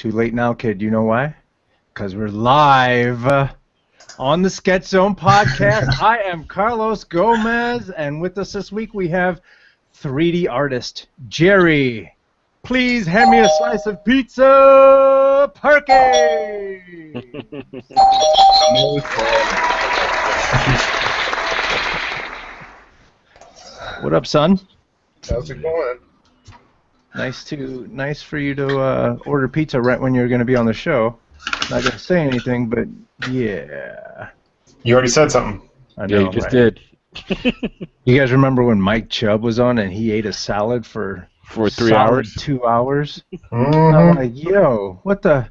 Too late now, kid. You know why? Because we're live on the Sketch Zone podcast. I am Carlos Gomez, and with us this week we have 3D artist Jerry. Please hand me a slice of pizza, Perkins. What up, son? How's it going? Nice for you to order pizza right when you're going to be on the show. Not going to say anything, but yeah. You already said something. I know, yeah, you just did. You guys remember when Mike Chubb was on and he ate a salad for 3 hours? 2 hours? Mm-hmm. I'm like, yo, what the?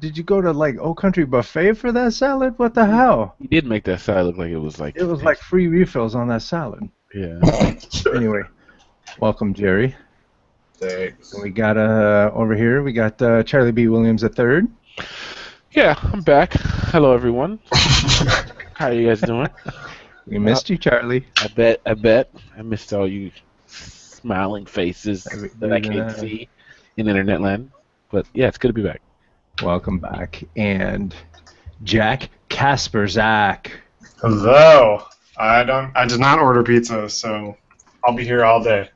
Did you go to like Old Country Buffet for that salad? What the hell? He did make that salad look like it was like... It was like free refills on that salad. Yeah. Anyway, welcome, Jerry. Thanks. We got over here, we got Charlie B. Williams III. Yeah, I'm back. Hello, everyone. How are you guys doing? We missed you, Charlie. I bet. I missed all you smiling faces that I can't see in internet land. But yeah, it's good to be back. Welcome back. And Jack Kasperzak. Hello. I did not order pizza, so I'll be here all day.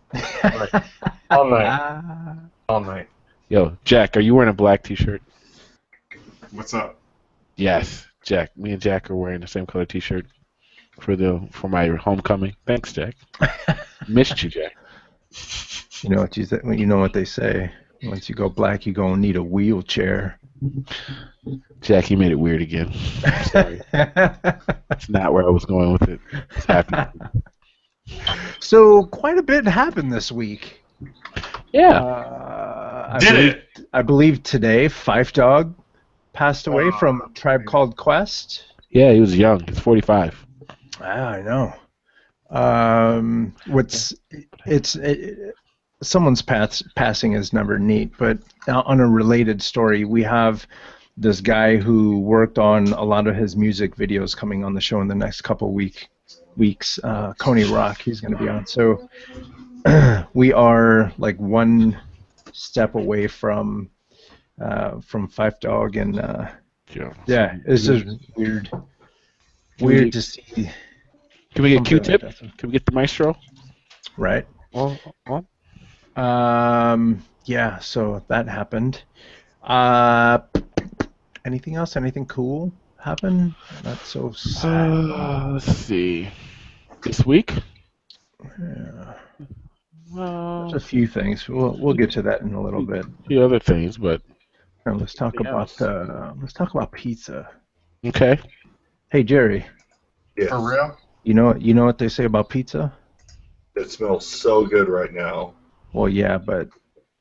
All night. All night. Yo, Jack, are you wearing a black T-shirt? What's up? Yes, Jack. Me and Jack are wearing the same color T-shirt for my homecoming. Thanks, Jack. Missed you, Jack. You know what they say. Once you go black, you're gonna need a wheelchair. Jack, you made it weird again. I'm sorry. That's not where I was going with it. It's happening. So quite a bit happened this week. Yeah. I believe today Fife Dog passed away from Tribe Called Quest. Yeah, he was young. He's 45. I know. Someone's passing is never neat, but on a related story, we have this guy who worked on a lot of his music videos coming on the show in the next couple weeks. Coney Rock, he's going to be on. So we are like one step away from Fife Dog, and yeah, it's just weird to see. Can we get Q-Tip? Can we get the maestro? Right. Well. Yeah, so that happened. Anything else? Anything cool happen? Not so sad. Let's see. This week? Yeah. Well, There's a few things. We'll get to that in a little bit. a few other things, but Now, let's talk about pizza. okay. Hey Jerry, For real? you know what they say about pizza? It smells so good right now. Well, yeah, but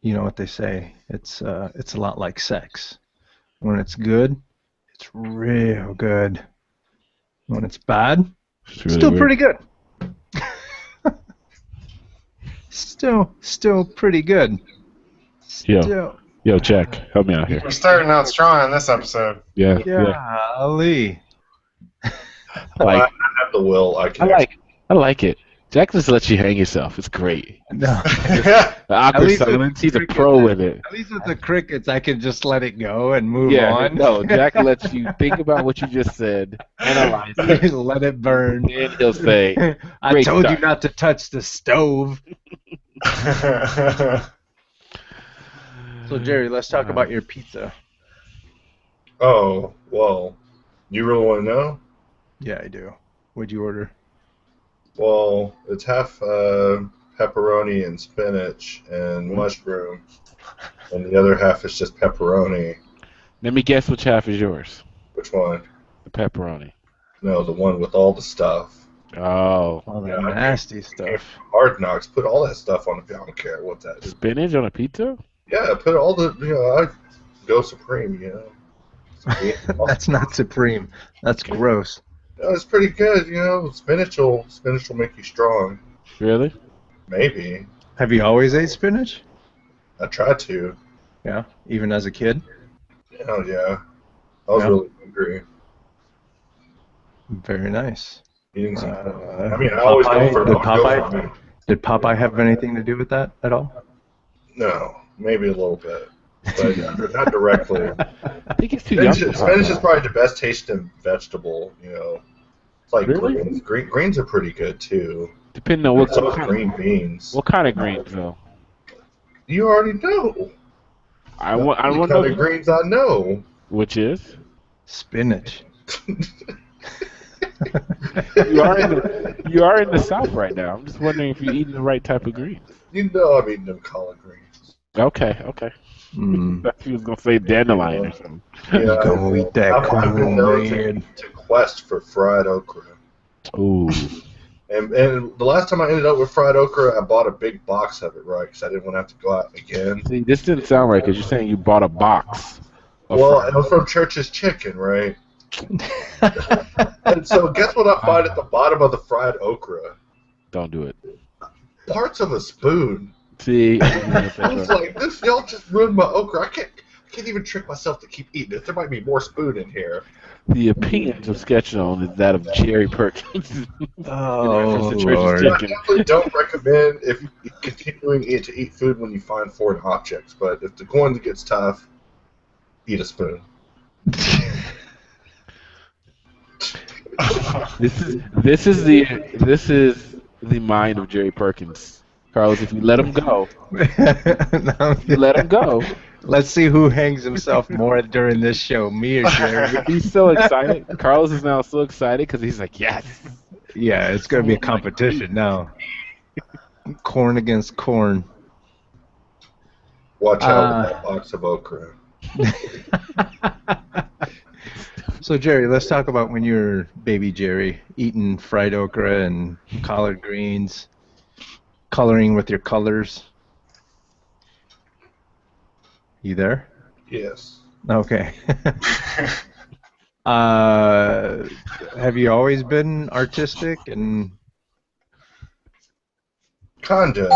you know what they say? It's a lot like sex. When it's good, it's real good. When it's bad, It's really still weird. pretty good. Still pretty good. Yo, Jack, help me out here. We're starting out strong on this episode. Yeah. Golly. I I like. have the will. I like it. Jack just lets you hang yourself. It's great. No. The awkward least with silence. He's a crickets, pro with it. At least with the crickets, I can just let it go and move Yeah. on. No, Jack lets you think about what you just said, analyze it, Let it burn. and he'll say, I Great told you start. not to touch the stove. So Jerry, let's talk about your pizza. Oh, well, you really want to know? Yeah, I do. What'd you order? Well, it's half pepperoni and spinach and mushroom, and the other half is just pepperoni. let me guess which half is yours. Which one? The pepperoni. No, the one with all the stuff. Oh. All that Yeah, I nasty stuff. Hard Knocks, put all that stuff on it. I don't care what that is. Spinach on a pizza? Yeah, put all the, I go supreme, That's not supreme. That's gross. It's pretty good, Spinach will make you strong. Really? Maybe. Have you always ate spinach? I tried to. Yeah, even as a kid. Hell yeah. I was really hungry. Very nice. Eating some. I mean, I always go for Did Popeye have anything to do with that at all? No, maybe a little bit. but not directly. I think it's too young. Spinach is probably the best tasting vegetable. It's like Really? greens. Greens are pretty good too. Depending on what So kind green beans. What kind of greens though? You already know. I want The to kind know of greens I know. which is. Spinach. You are in the South right now. I'm just wondering if you're eating the right type of greens. You know I'm eating them collard greens. Okay. Mm. Thought you was gonna say dandelion or something. You gonna eat that I've been known to quest for fried okra. Ooh. And the last time I ended up with fried okra, I bought a big box of it, right? Because I didn't want to have to go out again. See, this didn't sound right because you're saying you bought a box. Well, it was from Church's Chicken, right? And so guess what I find at the bottom of the fried okra? Don't do it. Parts of a spoon. See, I was like, this y'all just ruined my okra. I can't even trick myself to keep eating it. There might be more spoon in here. the opinions of Sketch Zone is that of Jerry Perkins. Oh, Church's Lord. I Chicken. definitely don't recommend if you're continuing to eat food when you find foreign objects. But if the going gets tough, eat a spoon. This is the mind of Jerry Perkins. Carlos, if you let him go, you let him go. Let's see who hangs himself more during this show, me or Jerry. He's so excited. Carlos is now so excited because he's like, yes. Yeah, it's going to be a competition now. Corn against corn. Watch out with that box of okra. So, Jerry, let's talk about when you were baby Jerry, eating fried okra and collard greens, coloring with your colors. You there? Yes. Okay. Have you always been artistic and? Kinda.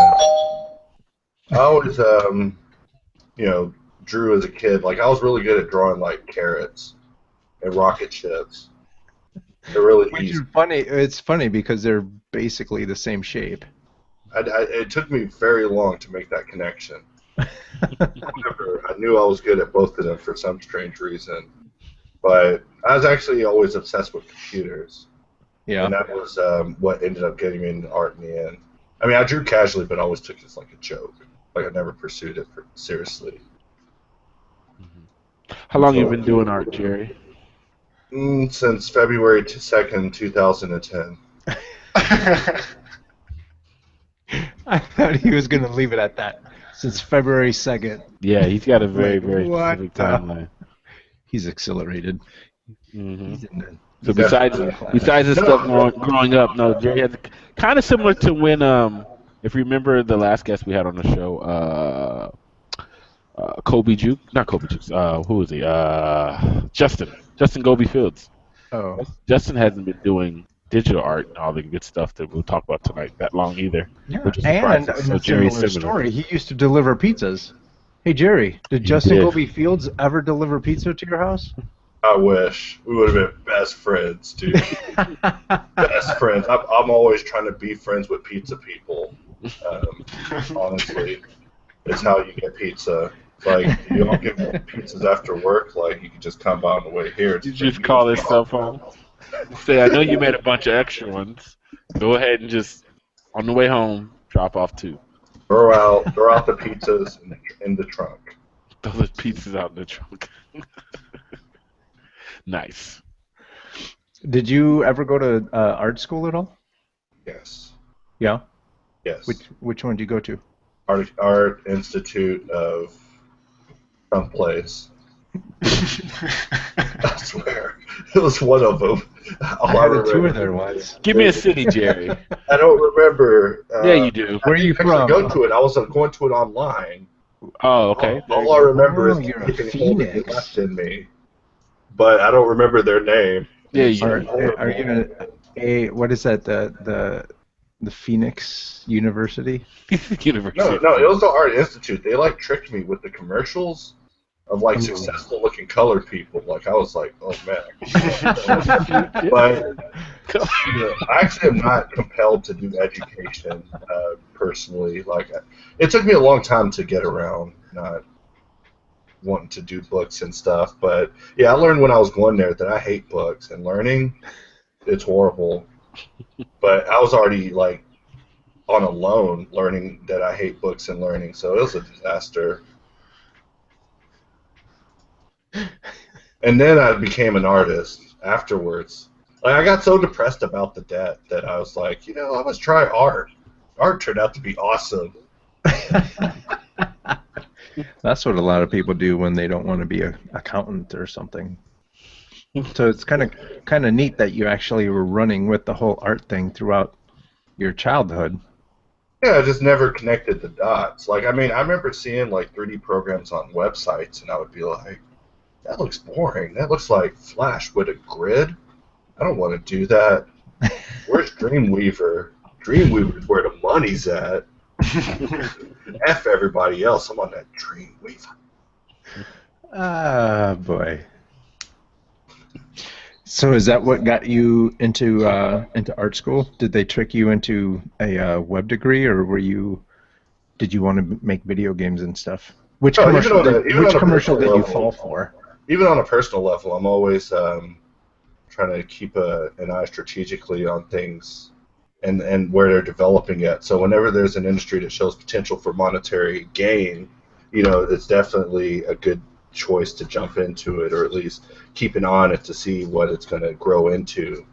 I always, drew as a kid. Like, I was really good at drawing, like, carrots and rocket ships. They're really Which easy. is funny. It's funny because they're basically the same shape. It took me very long to make that connection. However, I knew I was good at both of them for some strange reason. But I was actually always obsessed with computers. Yeah. And that was what ended up getting me into art in the end. I mean, I drew casually, but I always took it as like a joke. Like, I never pursued it seriously. How long have you been doing art, Jerry? Since February 2nd, 2010. I thought he was going to leave it at that. Since February 2nd. Yeah, he's got a very, very What specific the- timeline. He's accelerated. Mm-hmm. He's in the- So besides the stuff growing up, no, Jerry had kind of similar to when if you remember the last guest we had on the show, Kobe Juke, not Kobe Juke, who was he? Justin Goby Fields. Oh. Justin hasn't been doing digital art and all the good stuff that we'll talk about tonight that long either. Yeah. Which is And surprising. in So a Jerry's similar similar. story, he used to deliver pizzas. Hey, Jerry, did Justin did. Goby Fields ever deliver pizza to your house? I wish. We would have been best friends, dude. Best friends. I'm always trying to be friends with pizza people. Honestly, it's how you get pizza. Like, you don't get pizzas after work. Like, you can just come by on the way here. You just call this stuff home. Say, I know you made a bunch of extra ones. Go ahead and just, on the way home, drop off two. Throw out the pizzas in the trunk. Throw the pizzas out in the trunk. Nice. Did you ever go to art school at all? Yes. Yeah. Yes. Which one did you go to? Art Institute of someplace. I swear. It was one of them. I had a tour there once. Give me a city, Jerry. I don't remember. Yeah, you do. Where are you I didn't from? go to it. I was going to it online. Oh, okay. All I remember Oh, is you're a keeping holding Phoenix. it left in me. But I don't remember their name. Yeah, you Are, do. are you what is that? The Phoenix University? University. No, it was the Art Institute. They like tricked me with the commercials of like successful looking colored people. Like, I was like, oh man. But I actually am not compelled to do education personally. Like, it took me a long time to get around. wanting to do books and stuff. But yeah, I learned when I was going there that I hate books and learning. It's horrible. But I was already like on a loan learning that I hate books and learning, so it was a disaster. And then I became an artist afterwards. Like, I got so depressed about the debt that I was like, I must try art. Art turned out to be awesome. That's what a lot of people do when they don't want to be an accountant or something. So it's kind of neat that you actually were running with the whole art thing throughout your childhood. Yeah, I just never connected the dots. Like, I mean, I remember seeing like 3D programs on websites, and I would be like, that looks boring. That looks like Flash with a grid. I don't want to do that. Where's Dreamweaver? Dreamweaver's where the money's at. F everybody else. I'm on that Dreamweaver. Ah, boy. So is that what got you into art school? Did they trick you into a web degree, or did you want to make video games and stuff? Which commercial did you fall for? Even on a personal level, I'm always trying to keep an eye strategically on things and where they're developing it. So whenever there's an industry that shows potential for monetary gain, it's definitely a good choice to jump into it, or at least keep an eye on it to see what it's going to grow into.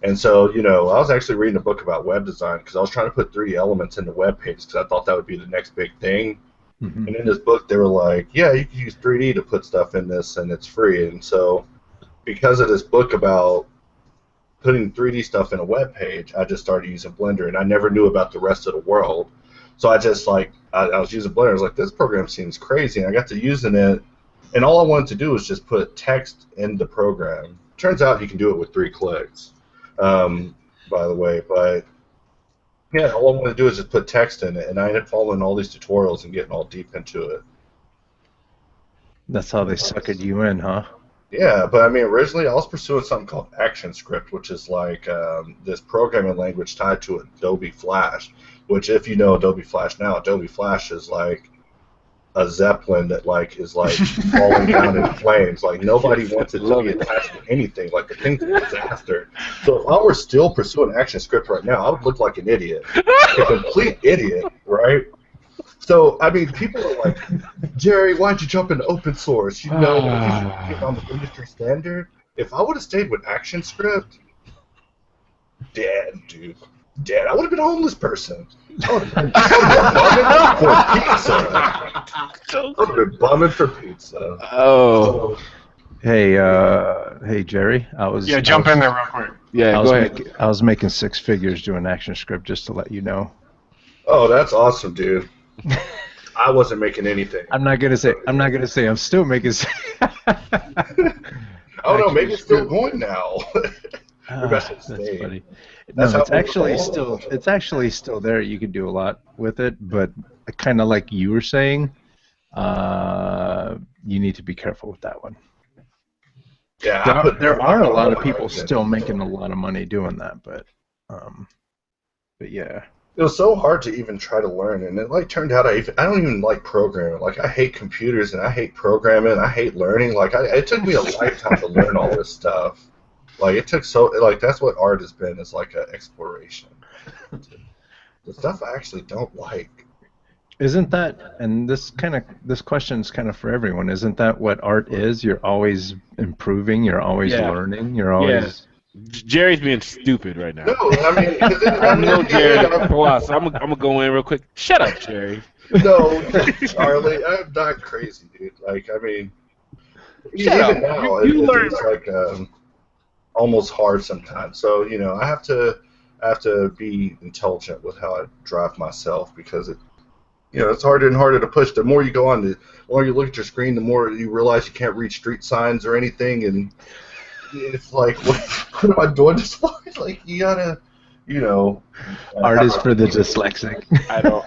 And so, I was actually reading a book about web design because I was trying to put 3D elements into web pages because I thought that would be the next big thing. Mm-hmm. And in this book, they were like, yeah, you can use 3D to put stuff in this, and it's free. And so because of this book about putting 3D stuff in a web page, I just started using Blender, and I never knew about the rest of the world. So I just, I was using Blender. I was like, this program seems crazy. And I got to using it, and all I wanted to do was just put text in the program. Turns out you can do it with 3 clicks, by the way. But yeah, all I wanted to do is just put text in it, and I ended up following all these tutorials and getting all deep into it. That's how they suckered you in, huh? Yeah, but I mean, originally I was pursuing something called ActionScript, which is like this programming language tied to Adobe Flash, which if you know Adobe Flash now, Adobe Flash is like a zeppelin that is falling down in flames. Like, nobody wants it to be attached to anything. Like, the thing's a disaster. So if I were still pursuing ActionScript right now, I would look like an idiot. A complete idiot, right? So, I mean, people are like, Jerry, why'd you jump into open source? You know, you should get on the industry standard. If I would have stayed with ActionScript, dude. I would have been a homeless person. I would have been bumming for pizza. Oh. Hey, Jerry. Jump in there real quick. Yeah, go ahead. I was making 6 figures doing ActionScript, just to let you know. Oh, that's awesome, dude. I wasn't making anything. I'm not gonna say I'm still making. Oh no, maybe it's still going now. That's funny. No, it's actually still there. You can do a lot with it, but kind of like you were saying, you need to be careful with that one. Yeah, there are a lot of people still making a lot of money doing that, but yeah. It was so hard to even try to learn, and it turned out I don't even like programming. Like, I hate computers, and I hate programming, I hate learning. Like, it took me a lifetime to learn all this stuff. Like, it took that's what art has been, is like an exploration. The stuff I actually don't like. Isn't that, and this question's kind of for everyone, isn't that what art is? You're always improving, you're always learning, you're always... Yeah. Jerry's being stupid right now. No, I mean... I know Jerry. Plus, I'm going to go in real quick. Shut up, Jerry. No, Charlie, I'm not crazy, dude. Like, I mean... Even now, it's like... almost hard sometimes. So, I have to be intelligent with how I drive myself, because it's harder and harder to push. The more you go on, the more you look at your screen, the more you realize you can't read street signs or anything, and it's like, what am I doing this for? Like, you gotta, art is for the dyslexic. I don't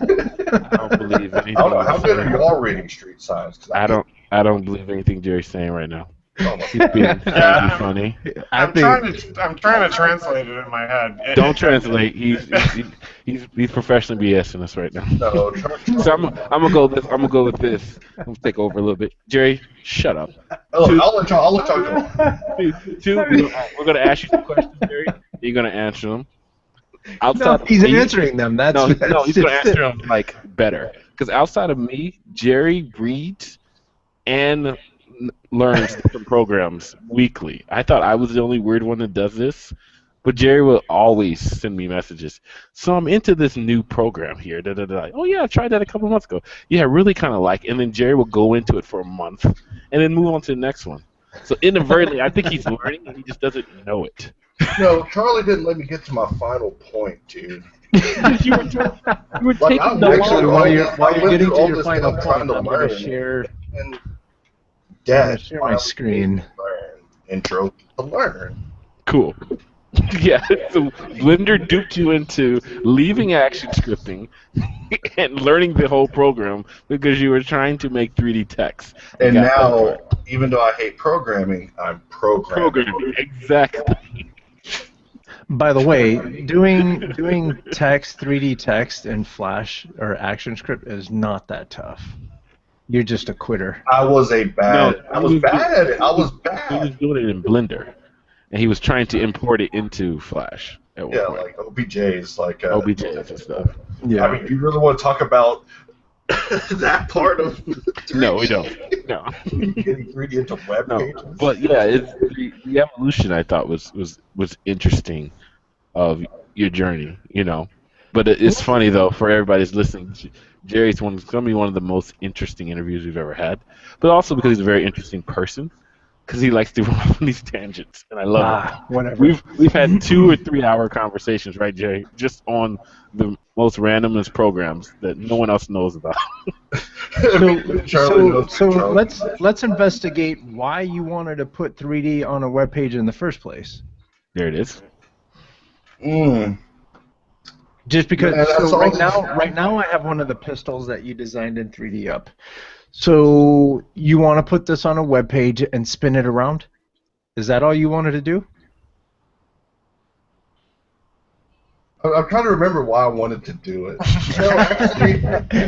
believe anything. How good are y'all reading street signs? I don't believe anything Jerry's saying right now. Oh my He's being Yeah, funny. I'm trying to translate it in my head. Don't translate. He's professionally BSing us right now. no, So I'm gonna go this. I'm gonna go with this. I'm gonna take over a little bit. Jerry, shut up. Oh, Two, I'll let y'all go. we're gonna ask you some questions, Jerry. You're gonna answer them. No, Outside of he's me, answering them. no, he's That's gonna just answer it. them like better. Because outside of me, Jerry reads and learns different programs weekly. I thought I was the only weird one that does this, but Jerry will always send me messages. So I'm into this new program here. Da, da, da. Oh yeah, I tried that a couple months ago. Yeah, I really kind of like. And then Jerry will go into it for a month, and then move on to the next one. So inadvertently, I think he's learning, and he just doesn't know it. No, Charlie didn't let me get to my final point, dude. you were Like, taking I'm the actually long. while you're I while you're went getting through to all your this final stuff trying point, to I'm going learn, to share. and I'm Dad going to share my finally screen. made me learn and drove me to learn. Cool. Yeah, so Blender duped you into leaving action scripting and learning the whole program because you were trying to make 3D text. And Got that now, part. even though I hate programming, I'm programming. Programming, exactly. By the way, doing text, 3D text in Flash or ActionScript is not that tough. You're just a quitter. I was He bad at it. I was He was bad. doing it in Blender, and he was trying to import it into Flash at one Yeah, point. like OBJs, like OBJs and stuff. Yeah. I mean, do you really want to talk about that part of 3D? No, we don't. No. Getting 3D into web No, pages. but yeah, the evolution I thought was interesting of your journey, you know. But it's funny though for everybody that's listening. Jerry's going to be one of the most interesting interviews we've ever had, but also because he's a very interesting person. Because he likes to run off on these tangents, and I love it. Whatever. We've had 2 or 3 hour conversations, right, Jerry, just on the most randomest programs that no one else knows about. So let's investigate why you wanted to put 3D on a web page in the first place. There it is. Just because. Yeah, that's So all right now I have one of the pistols that you designed in 3D up. So you want to put this on a web page and spin it around? Is that all you wanted to do? I'm trying to remember why I wanted to do it. No, actually,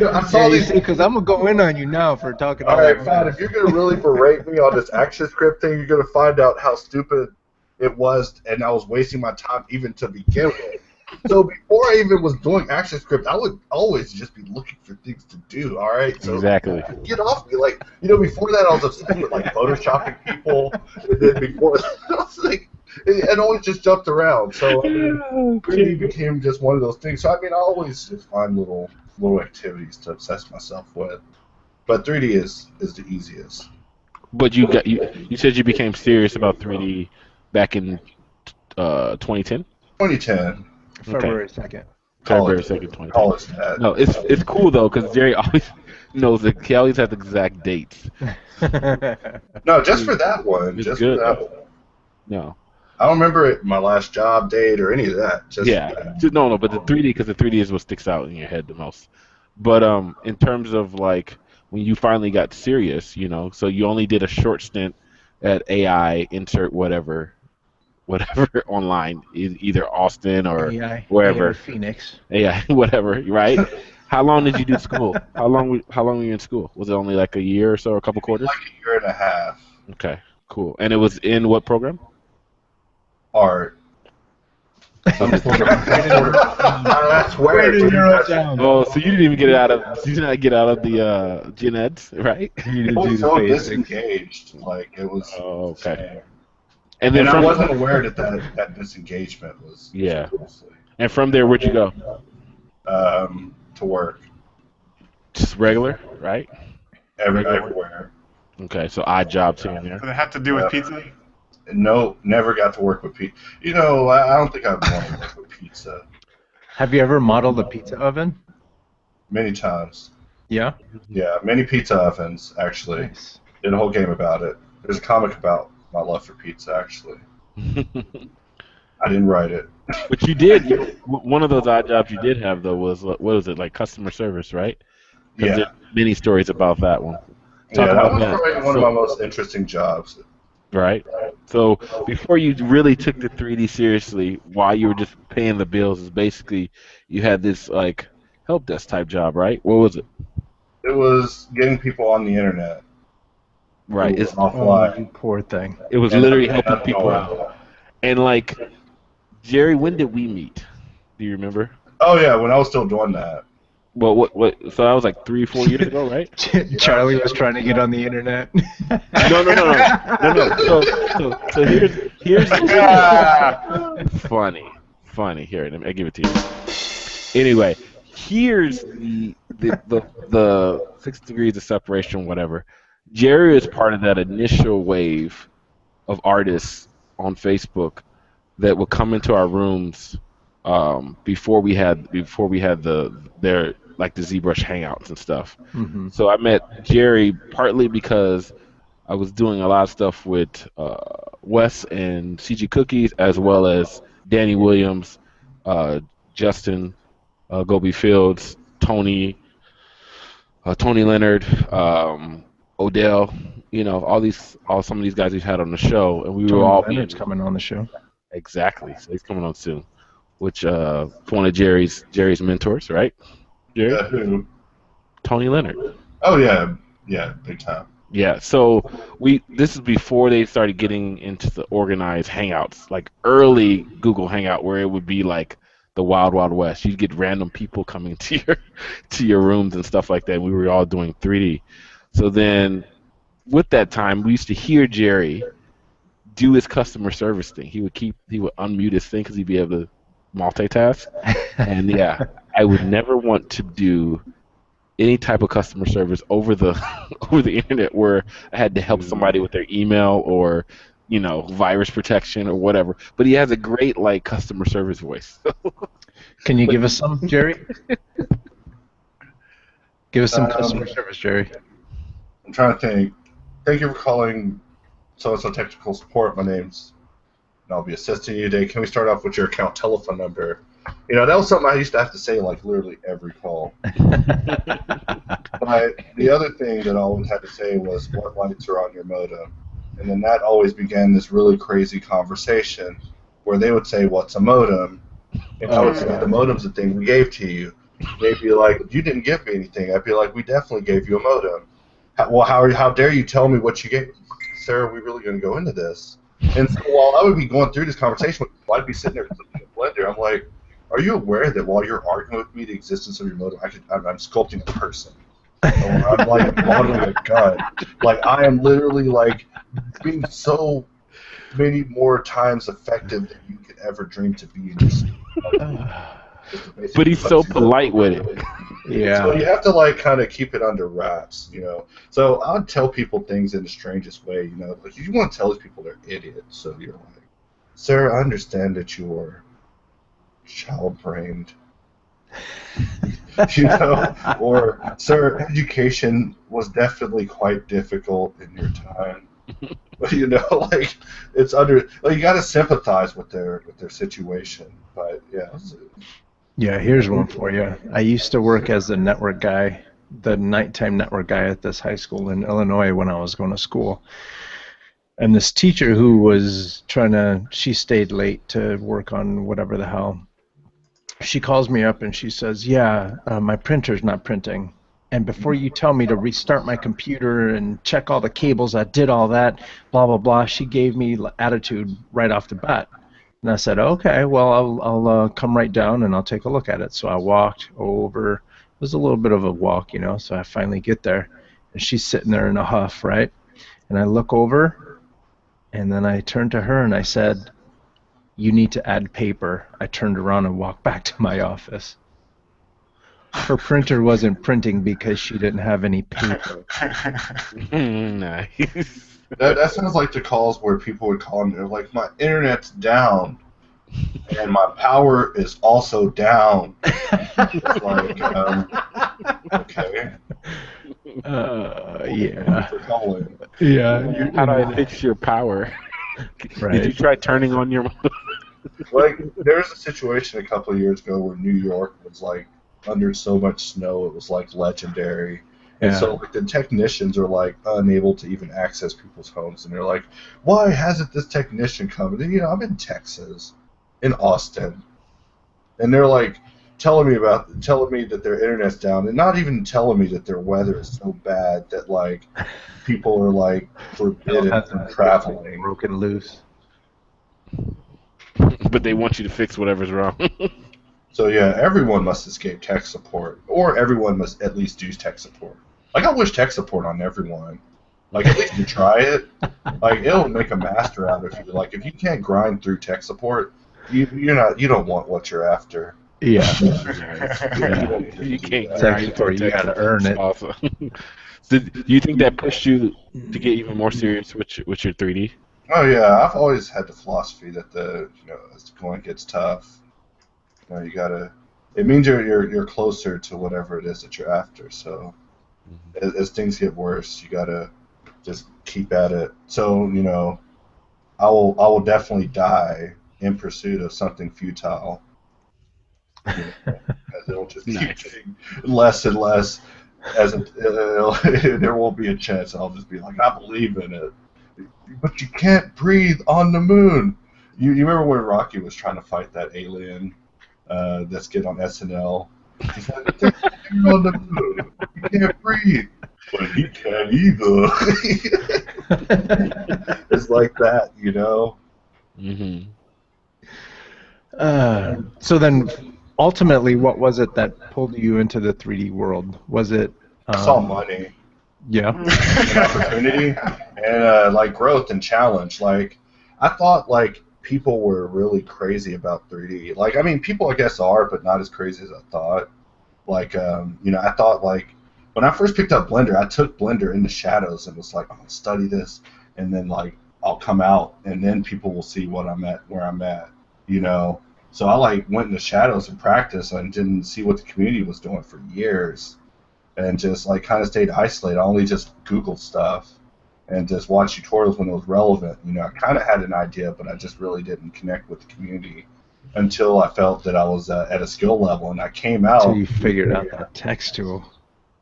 I saw these. Because I'm gonna go in on you now for talking. All right, fine. If you're gonna really berate me on this ActionScript thing, you're gonna find out how stupid it was, and I was wasting my time even to begin with. So before I even was doing ActionScript, I would always just be looking for things to do. All right, so Exactly. get off me. Like, before that, I was obsessed with like photoshopping people, and then before that, I was like, it always just jumped around. So 3D became just one of those things. So I mean, I always just find little activities to obsess myself with. But 3D is the easiest. But you said you became serious about 3D back in 2010. 2010. February 2nd. February 2nd, 2010. College that. No, it's cool though because Jerry always knows that he always has the exact dates. No, just for that one. It's Just good, for that though. one. No. I don't remember my last job date or any of that. Just No, but the 3D, because the 3D is what sticks out in your head the most. But in terms of like when you finally got serious, so you only did a short stint at AI insert whatever online, either Austin or AI, wherever. AI Phoenix. AI, whatever, right? How long did you do school? How long were you in school? Was it only like a year or so, a couple quarters? like a year and a half. Okay, cool. And it was in what program? Art. I swear. Dude, Oh, so you didn't even get out of the gen eds, right? I was so disengaged. Like it was. Oh, okay. Insane. And then I wasn't aware that disengagement was. Yeah. And from there, where'd you go? To work. Just regular, right? Everywhere. Okay, so odd jobs here and there. Does it have to do with pizza? No, never got to work with pizza. I don't think I'd want to work with pizza. Have you ever modeled a pizza oven? Many times. Yeah. Yeah, many pizza ovens, actually. Nice. Did a whole game about it. There's a comic about my love for pizza, actually. I didn't write it. But you did. One of those odd jobs you did have, though, was, what was it, like customer service, right? Because Yeah. there's many stories about that one. That about was that. probably one of my most interesting jobs. right? So before you really took the 3D seriously, while you were just paying the bills, is basically you had this like help desk type job, right? What was it? It was getting people on the internet who Right. were Oh, offline you poor thing. It was and literally helping people unknowing. out. And like Jerry, when did we meet? Do you remember? Oh yeah, when I was still doing that. Well, what? So that was like 3, 4 years ago, right? Charlie was trying to get on the internet. No. So here's funny. Here, I give it to you. Anyway, here's the 6 degrees of separation, whatever. Jerry is part of that initial wave of artists on Facebook that would come into our rooms before we had their like the ZBrush hangouts and stuff. Mm-hmm. So I met Jerry partly because I was doing a lot of stuff with Wes and CG Cookies, as well as Danny Williams, Justin Gobi Fields, Tony Leonard, Odell. You know, some of these guys we've had on the show, and we were all Tony Leonard's coming on the show. exactly. So he's coming on soon, which one of Jerry's mentors, right? Jerry, Who? Tony Leonard. Oh yeah, big time. Yeah, so this is before they started getting into the organized hangouts, like early Google Hangout, where it would be like the Wild Wild West. You'd get random people coming to your rooms and stuff like that. We were all doing 3D. So then, with that time, we used to hear Jerry do his customer service thing. He would unmute his thing because he'd be able to multitask. And yeah, I would never want to do any type of customer service over the internet where I had to help somebody with their email or virus protection or whatever. But he has a great like customer service voice. Can you give us some, Jerry? Give us some customer service, Jerry. I'm trying to think. Thank you for calling so-and-so technical support. My name's and I'll be assisting you today. Can we start off with your account telephone number? That was something I used to have to say like literally every call. But the other thing that I always had to say was what lights are on your modem. And then that always began this really crazy conversation where they would say, what's a modem? And I would say, the modem's the thing we gave to you. They'd be like, you didn't give me anything. I'd be like, we definitely gave you a modem. How dare you tell me what you gave? Sir, are we really going to go into this? And so while I would be going through this conversation, I'd be sitting there clicking a blender. I'm like, are you aware that while you're arguing with me the existence of your modem, I'm sculpting a person? Or I'm like modeling a gun. Like I am literally like being so many more times effective than you could ever dream to be in your But he's so polite with it. Yeah. So you have to like kind of keep it under wraps, So I would tell people things in the strangest way, Like you want to tell these people they're idiots, so you're like, sir, I understand that you're child-brained. Or sir, education was definitely quite difficult in your time. But like it's you got to sympathize with their situation. But yeah. Yeah, here's one for you. I used to work as the network guy, the nighttime network guy at this high school in Illinois when I was going to school. And this teacher who was she stayed late to work on whatever the hell. She calls me up and she says, yeah, my printer's not printing. And before you tell me to restart my computer and check all the cables, I did all that, blah, blah, blah. She gave me attitude right off the bat. And I said, okay, well, I'll come right down and I'll take a look at it. So I walked over. It was a little bit of a walk, So I finally get there. And she's sitting there in a huff, right? And I look over, and then I turned to her and I said, you need to add paper. I turned around and walked back to my office. Her printer wasn't printing because she didn't have any paper. Nice. That sounds like the calls where people would call and they're like, my internet's down, and my power is also down. It's like, okay. Yeah. For calling. Yeah. How do I fix your power? Right. Did you try turning on your? Like there was a situation a couple of years ago where New York was like under so much snow it was like legendary, And Yeah. so like the technicians are like unable to even access people's homes, and they're like, "Why hasn't this technician come?" And you know, I'm in Texas, in Austin, and they're like telling me that their internet's down, and not even telling me that their weather is so bad that like people are like forbidden from traveling. Broken loose. But they want you to fix whatever's wrong. So yeah, everyone must escape tech support, or everyone must at least use tech support. Like I wish tech support on everyone. Like at least you try it. Like it'll make a master out of you. Like if you can't grind through tech support, you don't want what you're after. Yeah. You can't Tech grind support, through you tech gotta support. earn it. Awesome. Do you think that pushed you to get even more serious with your 3D? Oh yeah, I've always had the philosophy that as going gets tough, you gotta. It means you're closer to whatever it is that you're after. So as things get worse, you gotta just keep at it. So I will definitely die in pursuit of something futile. As it'll just keep Nice. getting less and less. There won't be a chance. I'll just be like, I believe in it. But you can't breathe on the moon. You remember when Rocky was trying to fight that alien that's get on SNL? He's like, "They're on the moon. You can't breathe." But he can't either. It's like that, Mm-hmm. So then, ultimately, what was it that pulled you into the 3D world? Was it? I saw money. Yeah. And opportunity and like growth and challenge. Like I thought like people were really crazy about 3D. Like I mean people I guess are, but not as crazy as I thought. Like I thought like when I first picked up Blender, I took Blender in the shadows and was like, I'm gonna study this and then like I'll come out and then people will see where I'm at. So I like went in the shadows and practiced and didn't see what the community was doing for years. And just like kind of stayed isolated. I only just Googled stuff and just watched tutorials when it was relevant. I kind of had an idea, but I just really didn't connect with the community until I felt that I was at a skill level. And I came out. So you figured out that text tool.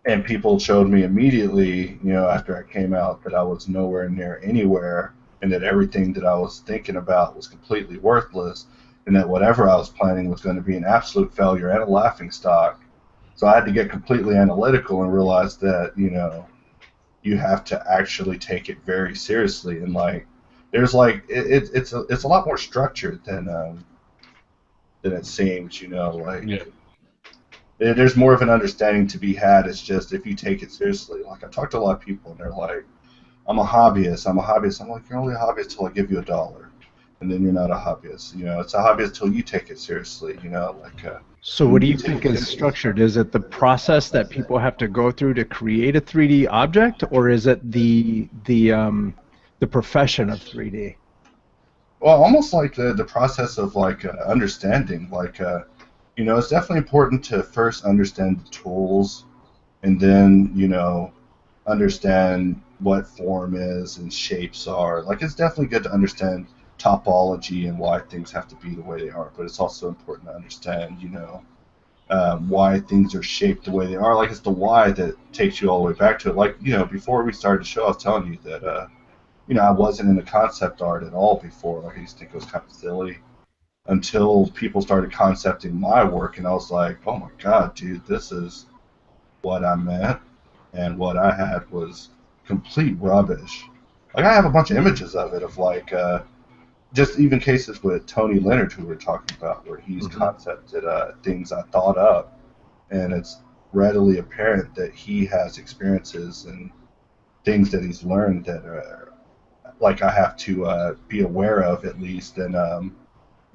And people showed me immediately, after I came out, that I was nowhere near anywhere, and that everything that I was thinking about was completely worthless, and that whatever I was planning was going to be an absolute failure and a laughing stock. So I had to get completely analytical and realize that, you have to actually take it very seriously. And like, there's like, it's a lot more structured than it seems, like. Yeah. There's more of an understanding to be had. It's just if you take it seriously. Like I talked to a lot of people, and they're like, I'm a hobbyist. I'm like, you're only a hobbyist till I give you $1. And then you're not a hobbyist. It's a hobbyist till you take it seriously, So what do you think is structured? Is it the process that people have to go through to create a 3D object, or is it the profession of 3D? Well, almost like the process of like understanding. Like, it's definitely important to first understand the tools, and then understand what form is and shapes are. Like, it's definitely good to understand topology and why things have to be the way they are, but it's also important to understand, why things are shaped the way they are. Like, it's the why that takes you all the way back to it. Like, before we started the show, I was telling you that, I wasn't into concept art at all before. Like, I used to think it was kind of silly until people started concepting my work, and I was like, oh my god, dude, this is what I meant, and what I had was complete rubbish. Like, I have a bunch of images of it, of like, just even cases with Tony Leonard, who we were talking about, where he's concepted things I thought up, and it's readily apparent that he has experiences and things that he's learned that are, like, I have to be aware of at least, and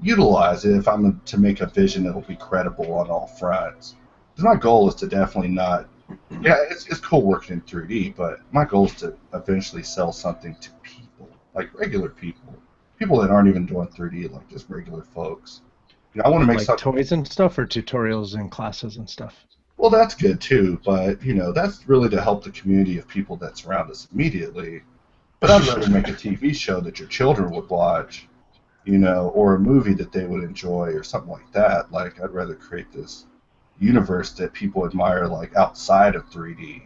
utilize it if I'm to make a vision that'll be credible on all fronts. Because my goal is to definitely not. Yeah, it's cool working in 3D, but my goal is to eventually sell something to people, like regular people that aren't even doing 3D, like just regular folks. I want to make like something. Toys and stuff, or tutorials and classes and stuff. Well, that's good too, but that's really to help the community of people that surround us immediately. But I'd rather make a TV show that your children would watch, or a movie that they would enjoy, or something like that. Like, I'd rather create this universe that people admire, like outside of 3D.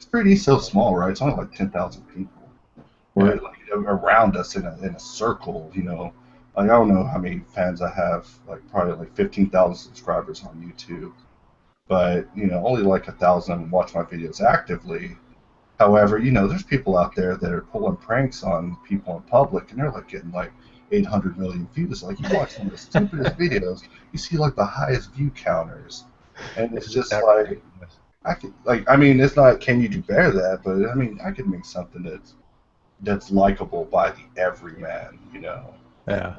3D so small, right? It's only like 10,000 people. We're Yeah. like around us in a circle, Like I don't know how many fans I have, like probably like 15,000 subscribers on YouTube, but only like 1,000 of them watch my videos actively. However, there's people out there that are pulling pranks on people in public, and they're like getting like 800 million views. Like you watch some of the stupidest videos, you see like the highest view counters, and it's just like I mean, it's not can you do better than that, but I mean, I could make something that's likable by the everyman. Yeah.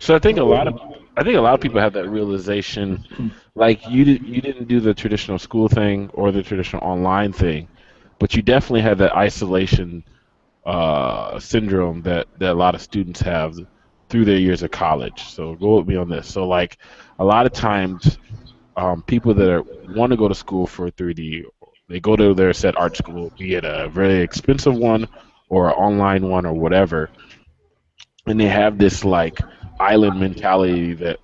So I think a lot of people have that realization, like you didn't do the traditional school thing or the traditional online thing, but you definitely had that isolation syndrome that a lot of students have through their years of college. So go with me on this. So like a lot of times, people that want to go to school for 3D, they go to their set art school, be it a very expensive one or an online one or whatever, and they have this like island mentality that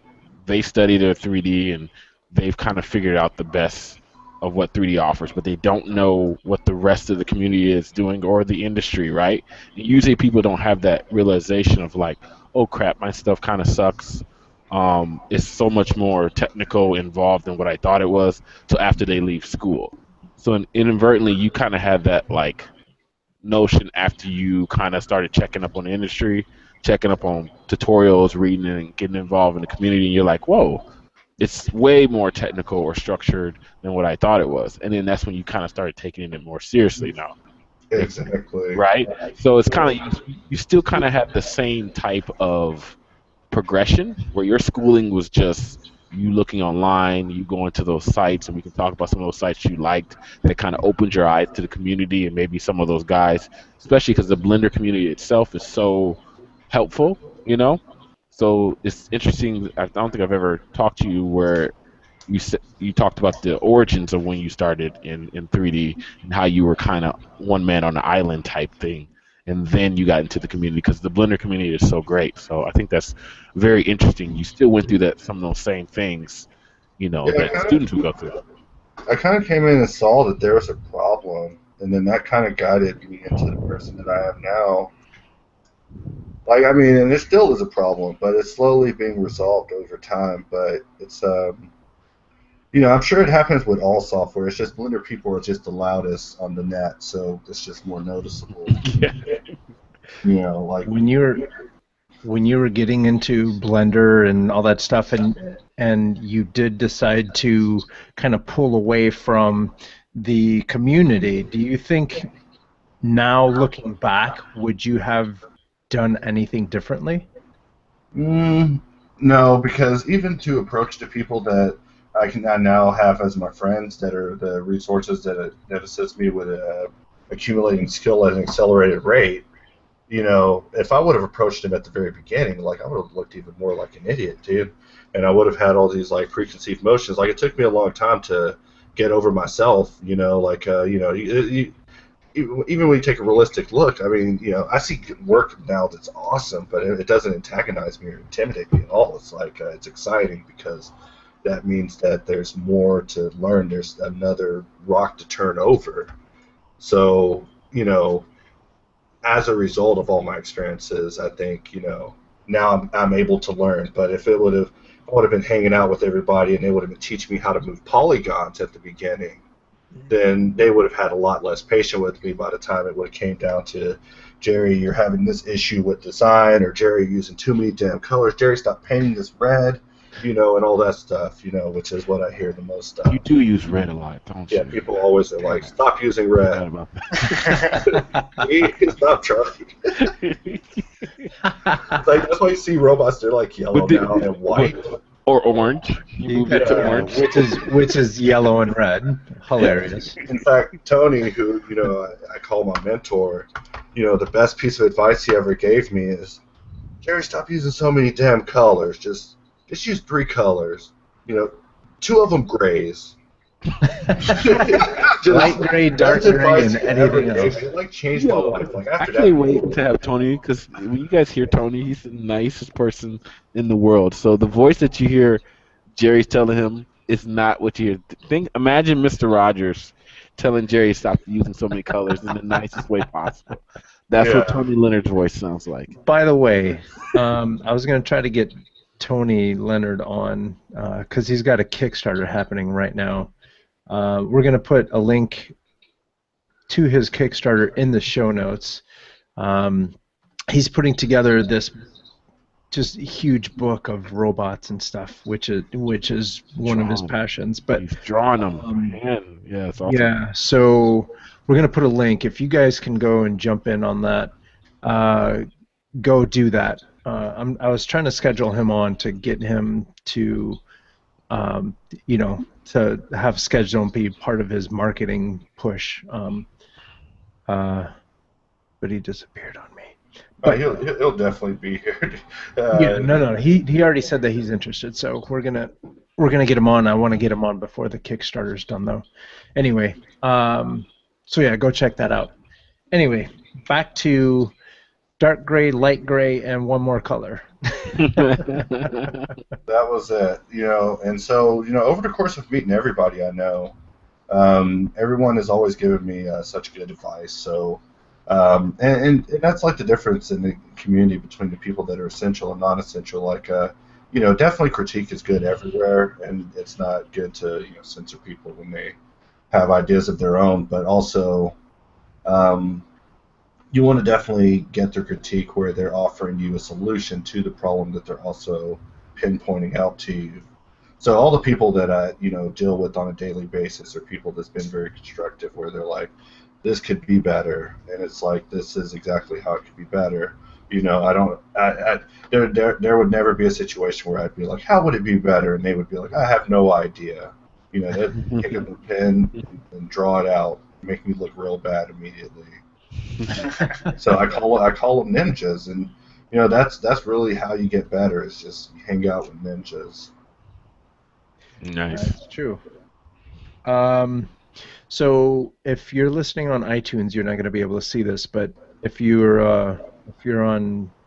they study their 3D and they've kind of figured out the best of what 3D offers, but they don't know what the rest of the community is doing or the industry, right? And usually people don't have that realization of like, oh crap, my stuff kind of sucks. It's so much more technical involved than what I thought it was. So after they leave school, so inadvertently you kind of have that like notion after you kind of started checking up on the industry, checking up on tutorials, reading and getting involved in the community, and you're like, whoa, it's way more technical or structured than what I thought it was. And then that's when you kind of started taking it more seriously now, Exactly. right? So it's kind of you still kind of have the same type of progression where your schooling was just you looking online, you going to those sites, and we can talk about some of those sites you liked that kind of opened your eyes to the community and maybe some of those guys, especially because the Blender community itself is so helpful, you know? So it's interesting. I don't think I've ever talked to you where you talked about the origins of when you started in 3D and how you were kind of one man on an island type thing, and then you got into the community because the Blender community is so great. So I think that's very interesting. You still went through some of those same things, Yeah, that students would go through. I kind of came in and saw that there was a problem, and then that kind of guided me into the person that I am now. Like, I mean, and it still is a problem, but it's slowly being resolved over time. But it's, I'm sure it happens with all software. It's just Blender people are just the loudest on the net, so it's just more noticeable. Yeah. Like when you were getting into Blender and all that stuff, and you did decide to kind of pull away from the community, do you think now looking back, would you have done anything differently? No, because even to approach the people that I now have as my friends that are the resources that assist me with accumulating skill at an accelerated rate, if I would have approached them at the very beginning, like I would have looked even more like an idiot, dude, and I would have had all these like preconceived notions. Like it took me a long time to get over myself, even when you take a realistic look, I mean, I see work now that's awesome, but it doesn't antagonize me or intimidate me at all. It's like it's exciting because that means that there's more to learn. There's another rock to turn over. So, as a result of all my experiences, I think, now I'm able to learn. But if I would have been hanging out with everybody and they would have been teaching me how to move polygons at the beginning, then they would have had a lot less patience with me by the time it would have came down to, Jerry, you're having this issue with design, or Jerry, you're using too many damn colors. Jerry, stop painting this red, and all that stuff, which is what I hear the most. You do use red a lot, don't you? Yeah, people always are like, stop using red. About that. Stop trying. Like, that's why you see robots, they're like yellow now and white. Or orange. You moved it to orange. Which is yellow and red. Hilarious. In fact, Tony, who I call my mentor, the best piece of advice he ever gave me is, Jerry, stop using so many damn colors. Just use 3 colors. 2 of them grays. Light gray, dark gray, and anything else. It like changed my life. Like after I can't wait to have Tony, because when you guys hear Tony, he's the nicest person in the world. So the voice that you hear Jerry's telling him is not what you hear. Imagine Mr. Rogers telling Jerry to stop using so many colors in the nicest way possible. That's Yeah. what Tony Leonard's voice sounds like. By the way, I was going to try to get Tony Leonard on because he's got a Kickstarter happening right now. We're going to put a link to his Kickstarter in the show notes. He's putting together this just huge book of robots and stuff, which is one of his passions. But he's drawing them. Man, yeah, it's awesome. yeah, so we're gonna put a link. If you guys can go and jump in on that, go do that. I was trying to schedule him on to get him to, to have schedule and be part of his marketing push. But he disappeared on me. But he'll definitely be here. Yeah, no. He already said that he's interested, so we're gonna get him on. I want to get him on before the Kickstarter's done, though. Anyway, so yeah, go check that out. Anyway, back to dark gray, light gray, and one more color. That was it, and so over the course of meeting everybody I know, everyone has always given me such good advice. So. And that's like the difference in the community between the people that are essential and non-essential. Like, definitely critique is good everywhere, and it's not good to censor people when they have ideas of their own. But also, you want to definitely get their critique where they're offering you a solution to the problem that they're also pinpointing out to you. So all the people that I deal with on a daily basis are people that's been very constructive, where they're like, this could be better, and it's like, this is exactly how it could be better. There would never be a situation where I'd be like, how would it be better? And they would be like, I have no idea. They'd pick up a pen and draw it out, make me look real bad immediately. So I call them ninjas, and that's really how you get better. Is just hang out with ninjas. Nice. That's true. So if you're listening on iTunes, you're not going to be able to see this, but if you're on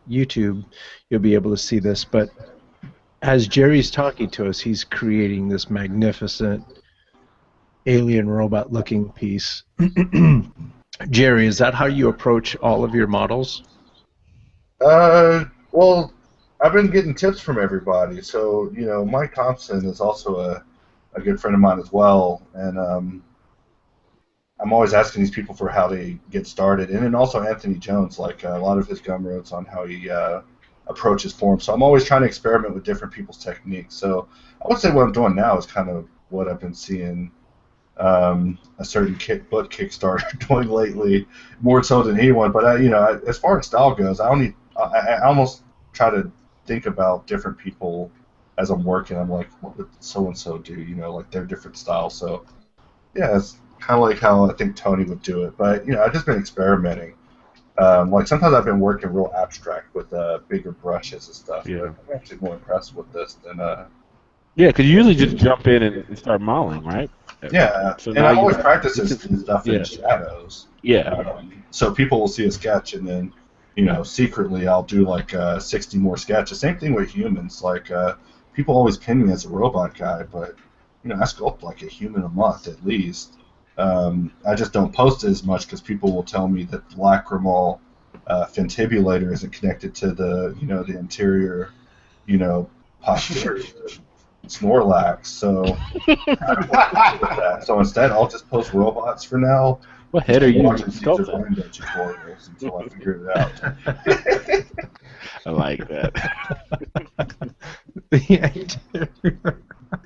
YouTube, you'll be able to see this. But as Jerry's talking to us, he's creating this magnificent alien robot-looking piece. Jerry, is that how you approach all of your models? Well, I've been getting tips from everybody. So Mike Thompson is also a good friend of mine as well, and I'm always asking these people for how they get started, and then also Anthony Jones, like a lot of his gumroads on how he approaches forms. So I'm always trying to experiment with different people's techniques. So I would say what I'm doing now is kind of what I've been seeing a certain Kickstarter doing lately, more so than anyone. But as far as style goes, I almost try to think about different people as I'm working. I'm like, what would so and so do? Like their different styles. So yeah, it's kind of like how I think Tony would do it. But I've just been experimenting. Like sometimes I've been working real abstract with bigger brushes and stuff. Yeah. But I'm actually more impressed with this than. Yeah, because you usually just jump in and start modeling, right? Yeah, So and now I always you- practice this stuff Yeah. in shadows. Yeah. So people will see a sketch, and then secretly I'll do like 60 more sketches. Same thing with humans. Like people always pin me as a robot guy, but I sculpt like a human a month at least. I just don't post it as much because people will tell me that the lacrimal ventibulator isn't connected to the the interior posterior Snorlax. So so instead I'll just post robots for now. What head are you Watching Caesar sculpting? Brain Dead tutorials until I figure it out. I like that.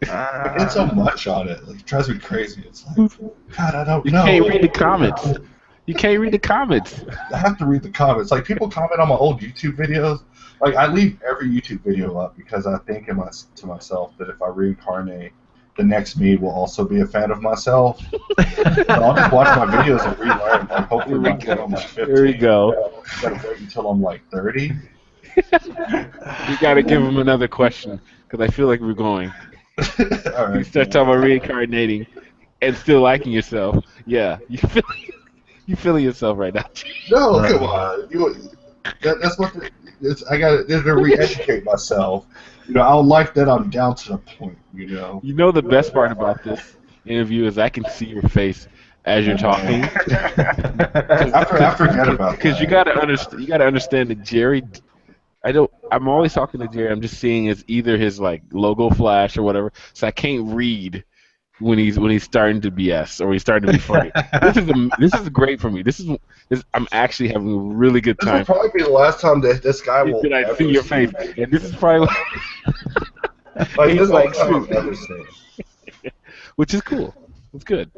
I get so much on it. Like, it drives me crazy. It's like, God, I don't You know. can't read the comments. You can't read the comments. I have to read the comments. Like, people comment on my old YouTube videos. Like, I leave every YouTube video up because I think to myself that if I reincarnate, the next me will also be a fan of myself. So I'll just watch my videos and relearn. Like, hopefully by the time I'm like 15. Here we go. I gotta wait until I'm like 30. You got to give him another question because I feel like we're going. All right. You start talking about reincarnating and still liking yourself. Yeah, you feeling yourself right now. No, come on. That's what I got to re-educate myself. I'll like that I'm down to the point. You know the best part about this interview is I can see your face as you're talking. I forget about Because that. you gotta understand that Jerry. I'm always talking to Jerry. I'm just seeing either his like logo flash or whatever. So I can't read when he's starting to BS or he's starting to be funny. This is great for me. I'm actually having a really good This will time. probably be the last time that this guy will Did I ever see your face? me. And this is probably Like, he's this is the like, only time shoot, I've ever seen. which is cool. It's good.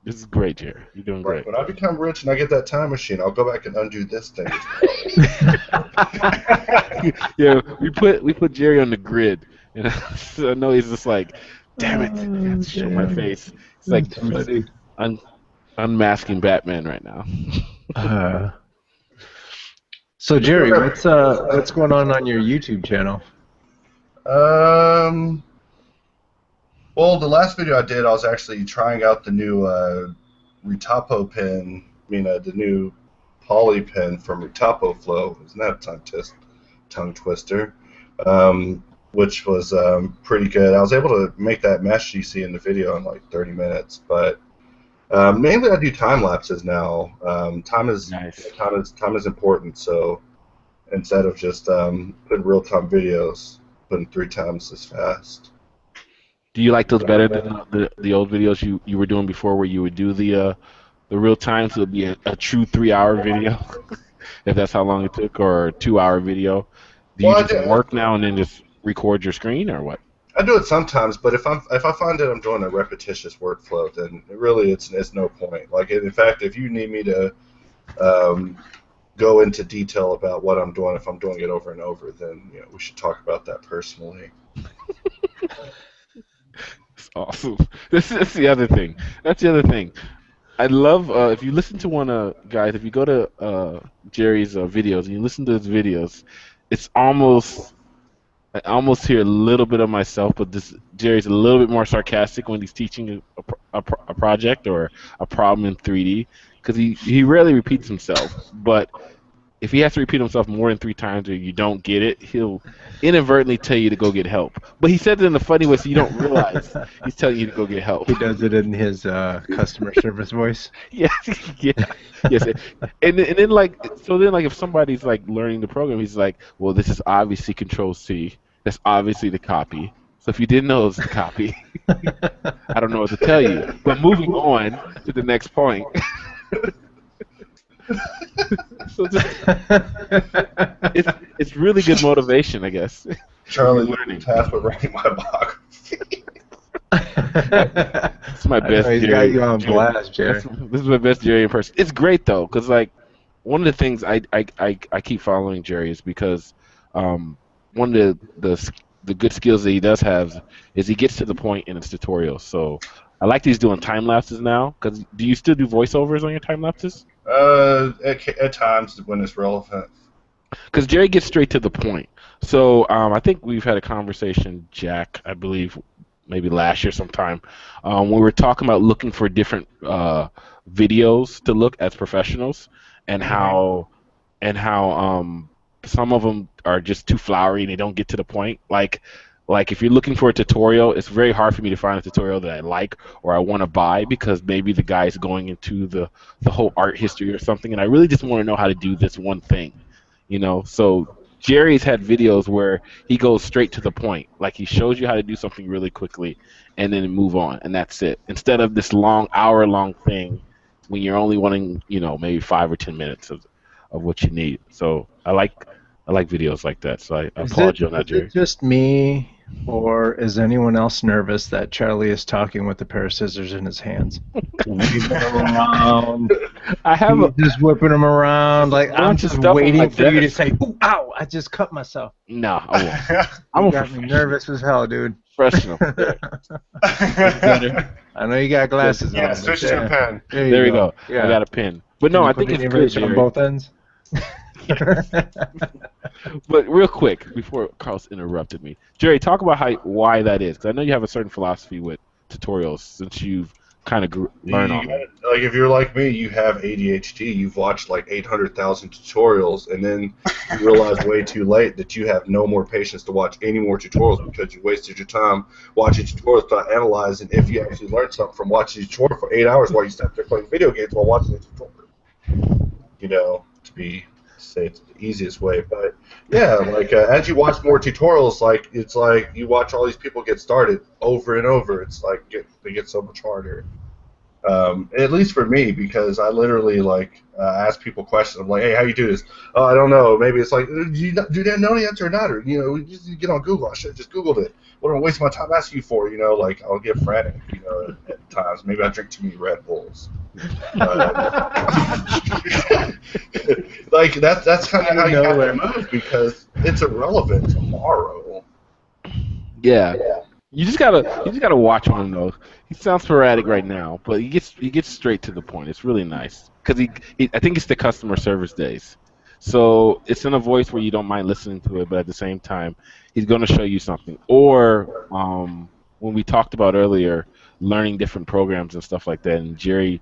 This is great, Jerry. You're doing great. When I become rich and I get that time machine, I'll go back and undo this thing as well. Yeah, we put Jerry on the grid, and so I know he's just like, damn it, I have to show my face. It's like funny. unmasking Batman right now. So Jerry, what's going on your YouTube channel? Well, the last video I did, I was actually trying out the new Retapo pen. The new poly pen from Retapo Flow. Isn't that a tongue twister? Which was pretty good. I was able to make that mesh you see in the video in like 30 minutes. But mainly, I do time lapses now. Time is Nice. Time is important. So instead of just putting real time videos, putting 3 times as fast. Do you like those better than the old videos you were doing before, where you would do the real time, so it'd be a true 3-hour video, if that's how long it took, or a 2-hour video? Do you just work now and then just record your screen, or what? I do it sometimes, but if I find that I'm doing a repetitious workflow, then really it's no point. Like, in fact, if you need me to go into detail about what I'm doing, if I'm doing it over and over, then we should talk about that personally. It's awesome. That's the other thing. That's the other thing. I love if you listen to guys. If you go to Jerry's videos and you listen to his videos, it's I almost hear a little bit of myself, but Jerry's a little bit more sarcastic when he's teaching a project or a problem in 3D, because he rarely repeats himself. But if he has to repeat himself more than 3 times or you don't get it, he'll inadvertently tell you to go get help. But he said it in a funny way, so you don't realize he's telling you to go get help. He does it in his customer service voice. Yeah, yeah, yes. And then if somebody's like learning the program, he's like, well, this is obviously Control C. That's obviously the copy. So if you didn't know it was the copy, I don't know what to tell you. But moving on to the next point. So it's really good motivation, I guess. Charlie, learning task with writing my biography. It's my best. He's got you on blast, Jerry. This is my best Jerry impression. It's great though, because like one of the things I keep following Jerry is because one of the good skills that he does have is he gets to the point in his tutorials. So I like that he's doing time lapses now. Because do you still do voiceovers on your time lapses? At times when it's relevant. Because Jerry gets straight to the point. So I think we've had a conversation, Jack, I believe, maybe last year sometime, when we were talking about looking for different videos to look as professionals, and how some of them are just too flowery and they don't get to the point. Like if you're looking for a tutorial, it's very hard for me to find a tutorial that I like or I want to buy, because maybe the guy's going into the whole art history or something, and I really just want to know how to do this one thing, So Jerry's had videos where he goes straight to the point. Like he shows you how to do something really quickly and then move on, and that's it. Instead of this hour-long thing when you're only wanting, maybe 5 or 10 minutes of what you need. So I like videos like that. So I applaud you on that, Jerry. Is it just me, or is anyone else nervous that Charlie is talking with a pair of scissors in his hands? Whipping them around. He's just whipping them around. Like, I'm just waiting for you to say, "Ooh, ow, I just cut myself." No, I won't. You got me nervous as hell, dude. Professional. I know you got glasses on. Switch to a pen. There we go. Yeah. I got a pen. But no, I think it's good, Jerry. On both ends? But real quick, before Carlos interrupted me, Jerry, talk about why that is, because I know you have a certain philosophy with tutorials, since you've kind of learn on them. Like if you're like me, you have ADHD. You've watched like 800,000 tutorials, and then you realize way too late that you have no more patience to watch any more tutorials because you wasted your time watching tutorials without analyzing if you actually learned something from watching a tutorial for 8 hours while you sat there playing video games while watching the tutorial. You know, say it's the easiest way, but yeah, like as you watch more tutorials, like it's like you watch all these people get started over and over. It's like they get so much harder. At least for me, because I literally like ask people questions. I'm like, hey, how you do this? Oh, I don't know. Maybe it's like, do you know the answer or not? Or you just get on Google. I should have just Googled it. What am I wasting my time asking you for? Like I'll get frantic. At times. Maybe I drink too many Red Bulls. Like that's kind of how you have to move because it's irrelevant tomorrow. Yeah. You just gotta watch him though. He sounds sporadic right now, but he gets straight to the point. It's really nice because I think it's the customer service days, so it's in a voice where you don't mind listening to it, but at the same time, he's going to show you something. Or when we talked about earlier, learning different programs and stuff like that, and Jerry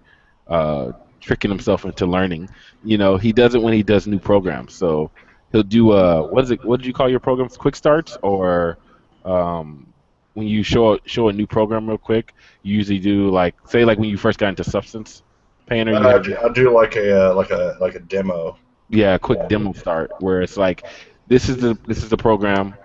tricking himself into learning. He does it when he does new programs. So he'll do what did you call your programs? Quick starts or when you show a new program real quick, you usually do say when you first got into Substance Painter. I do like a demo. Yeah, a quick demo start where it's like, this is the program.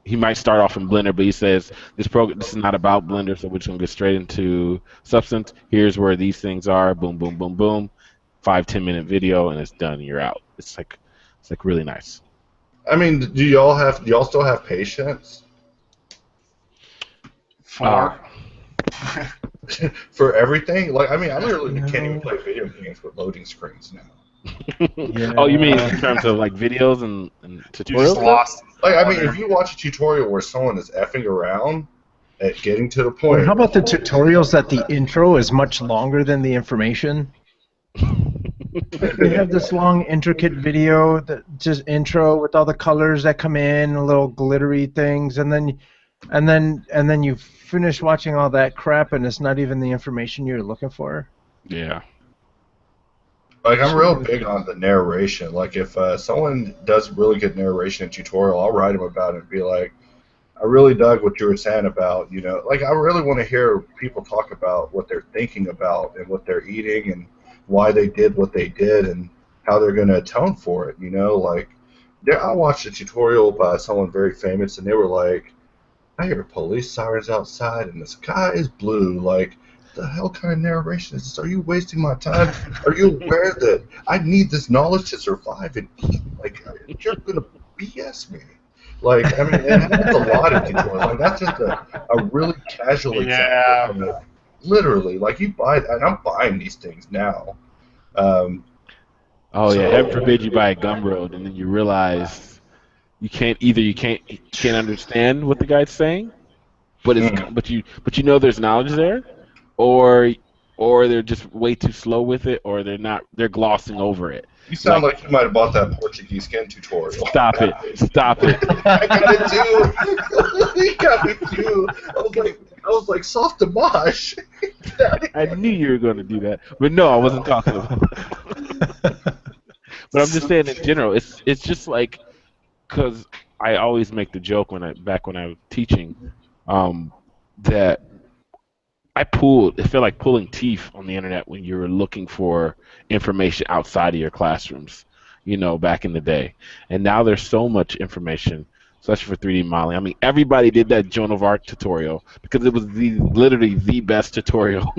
He might start off in Blender, but he says this is not about Blender, so we're just gonna get straight into Substance. Here's where these things are. Boom, boom, boom, boom. 5-10 minute video, and it's done. And you're out. It's like really nice. I mean, do y'all still have patience? For everything? Like, I mean, I literally can't even play video games with loading screens now. Yeah. Oh, you mean in terms of videos and tutorials? You just lost. Like, I mean, if you watch a tutorial where someone is effing around at getting to the point. How about the tutorials that the intro is much longer than the information? They have this long, intricate video that just intro with all the colors that come in, and little glittery things, and then you finish watching all that crap, and it's not even the information you're looking for. Yeah. Like, I'm real big on the narration. Like, if someone does really good narration in tutorial, I'll write them about it and be like, I really dug what you were saying about, like, I really want to hear people talk about what they're thinking about and what they're eating and why they did what they did and how they're going to atone for it, Like, I watched a tutorial by someone very famous, and they were like, I hear police sirens outside and the sky is blue. Like, the hell kind of narration is this? Are you wasting my time? Are you aware that I need this knowledge to survive and eat? Like, you're going to BS me. Like, I mean, it happens a lot of tutorials. Like, that's just a really casual example. Yeah. Literally, like, you buy, and I'm buying these things now. Yeah, heaven forbid you buy a Gumroad and then you realize you can't understand what the guy's saying, but you know there's knowledge there, or they're just way too slow with it, or they're glossing over it. You sound like you might have bought that Portuguese skin tutorial. Stop it! I got it too. He got me too. I was like soft damage. I knew you were going to do that, but no, I wasn't talking about it. But I'm just saying in general, it's just like, because I always make the joke when I was teaching, that it felt like pulling teeth on the internet when you were looking for information outside of your classrooms, back in the day. And now there's so much information, especially for 3D modeling. I mean, everybody did that Joan of Arc tutorial because it was literally the best tutorial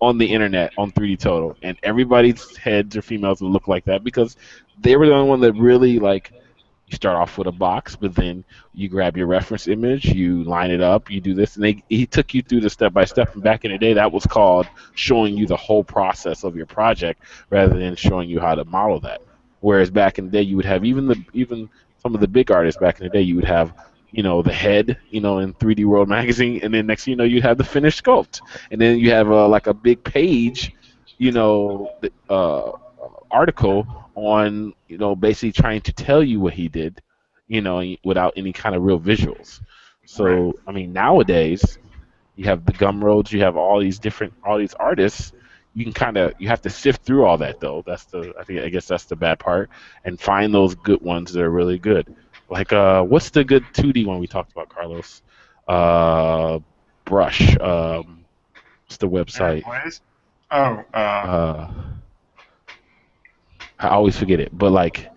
on the internet on 3D Total. And everybody's heads or females would look like that because they were the only one that really, like, you start off with a box, but then you grab your reference image, you line it up, you do this, and he took you through the step-by-step. And back in the day, that was called showing you the whole process of your project rather than showing you how to model that. Whereas back in the day, you would have even some of the big artists back in the day, you would have the head, in 3D World magazine, and then next thing you know, you'd have the finished sculpt, and then you have like a big page, article on basically trying to tell you what he did, without any kind of real visuals. So I mean, nowadays you have the Gumroads, you have all these artists. You have to sift through all that though. I guess that's the bad part, and find those good ones that are really good. Like what's the good 2D one we talked about, Carlos? Uh, Brush. What's the website? Ways? Oh, Uh, I always forget it, but like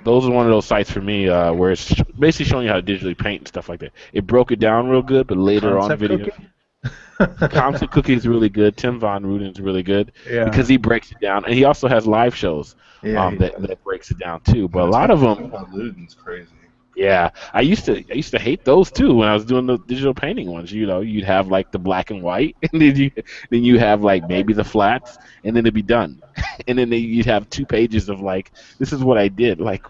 those are one of those sites for me where it's basically showing you how to digitally paint and stuff like that. It broke it down real good, but later on Concept video. Cookie? Concept Cookie is really good. Tim Von Ruden is really good Yeah. because he breaks it down, and he also has live shows Yeah, he that breaks it down too. But a lot of them, Luden's crazy. yeah, I used to hate those too when I was doing the digital painting ones. You know, you'd have like the black and white, and then you have like maybe the flats, and then it'd be done, and then you'd have 2 pages of like, this is what I did. Like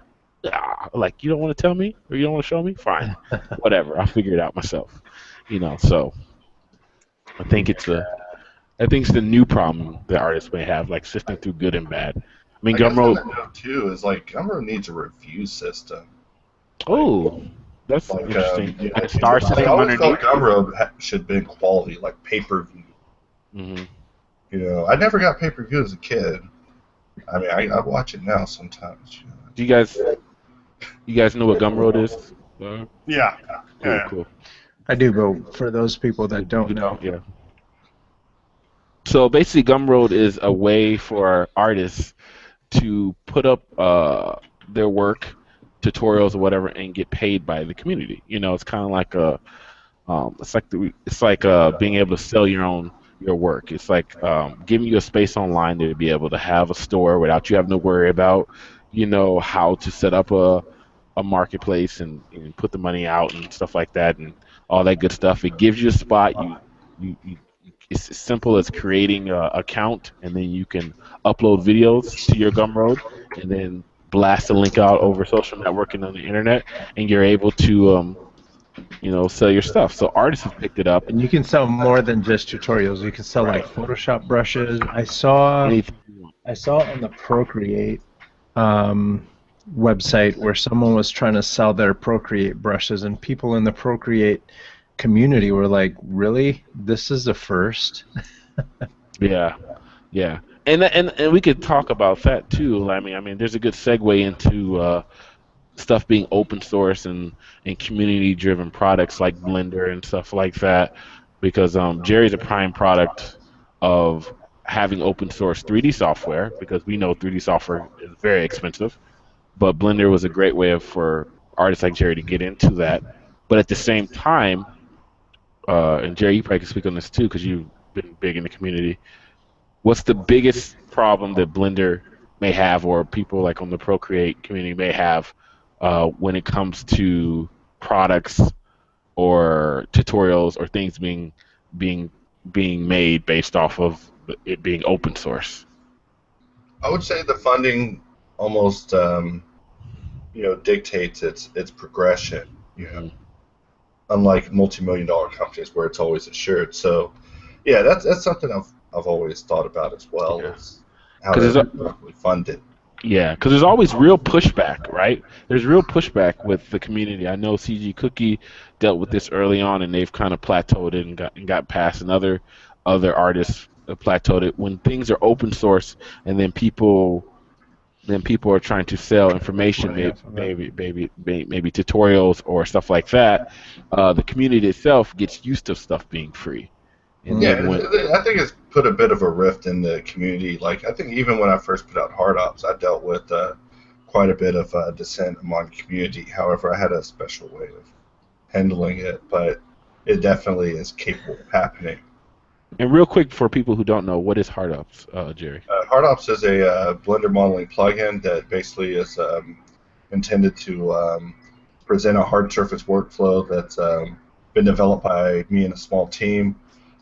you don't want to tell me or you don't want to show me? Fine, whatever. I'll figure it out myself. You know, so I think it's the new problem that artists may have, like sifting through good and bad. I mean, I guess on Gumroad. that note too is like Gumroad needs a review system. Oh, that's Like, interesting. you know, Like a star I system always felt underneath. Gumroad should be quality, like pay-per-view. Hmm. You know, I never got pay-per-view as a kid. I mean, I watch it now sometimes. You know. Do you guys know what Gumroad is? yeah. Cool, Yeah. cool. I do, but for those people that don't know, Yeah. So basically, Gumroad is a way for artists to put up their work, tutorials or whatever, and get paid by the community. You know, it's kind of like being able to sell your work. It's like giving you a space online to be able to have a store without you having to worry about, how to set up a marketplace and put the money out and stuff like that and all that good stuff. It gives you a spot. You it's as simple as creating an account, and then you can upload videos to your Gumroad, and then blast a link out over social networking on the internet, and you're able to sell your stuff. So artists have picked it up. and you can sell more than just tutorials. You can sell like Photoshop brushes. I saw Anything you want. on the Procreate website where someone was trying to sell their Procreate brushes, and people in the Procreate community were like, "Really? This is the first?" Yeah, yeah, and we could talk about that too. I mean, there's a good segue into stuff being open source and community driven products like Blender and stuff like that, because Jerry's a prime product of having open source 3D software, because we know 3D software is very expensive, but Blender was a great way for artists like Jerry to get into that. But at the same time, and Jerry, you probably can speak on this too because you've been big in the community. What's the biggest problem that Blender may have, or people like on the Procreate community may have, when it comes to products or tutorials or things being made based off of it being open source? I would say the funding almost, dictates its progression. You know, unlike multi-million-dollar companies where it's always assured. So, yeah, that's something I've always thought about as well. Yeah. Is how to properly fund it. Yeah, because there's always real pushback, right? There's real pushback with the community. I know CG Cookie dealt with this early on, and they've kind of plateaued it and got past, and other artists have plateaued it. When things are open source, and then people are trying to sell information, maybe tutorials or stuff like that. The community itself gets used to stuff being free. And Yeah, then I think it's put a bit of a rift in the community. Like, I think even when I first put out Hard Ops, I dealt with quite a bit of dissent among the community. However, I had a special way of handling it, but it definitely is capable of happening. And real quick, for people who don't know, what is Hard Ops, Jerry? Hard Ops is a Blender modeling plugin that basically is intended to present a hard surface workflow that's been developed by me and a small team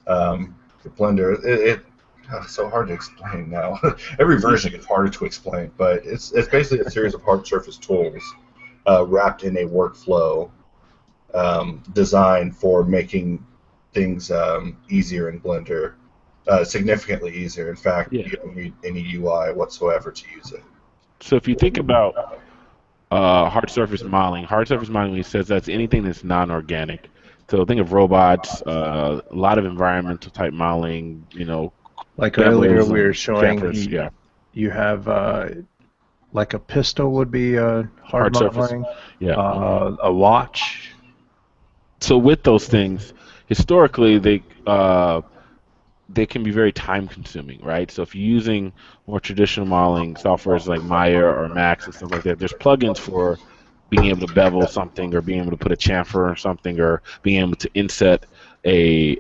for Blender. It's so hard to explain now. Every version gets harder to explain, but it's basically a series of hard surface tools wrapped in a workflow designed for making things easier in Blender, significantly easier. In fact, you don't need any UI whatsoever to use it. So if you think about hard surface modeling, when he says that's anything that's non-organic. So think of robots, a lot of environmental type modeling, Like earlier, bevels we were and showing chamfers, yeah, you have like a pistol would be hard hard surface, modeling, yeah. a watch. So with those things, historically, they can be very time consuming, right? So if you're using more traditional modeling softwares like Maya or Max and stuff like that, there's plugins for being able to bevel something or being able to put a chamfer or something or being able to inset a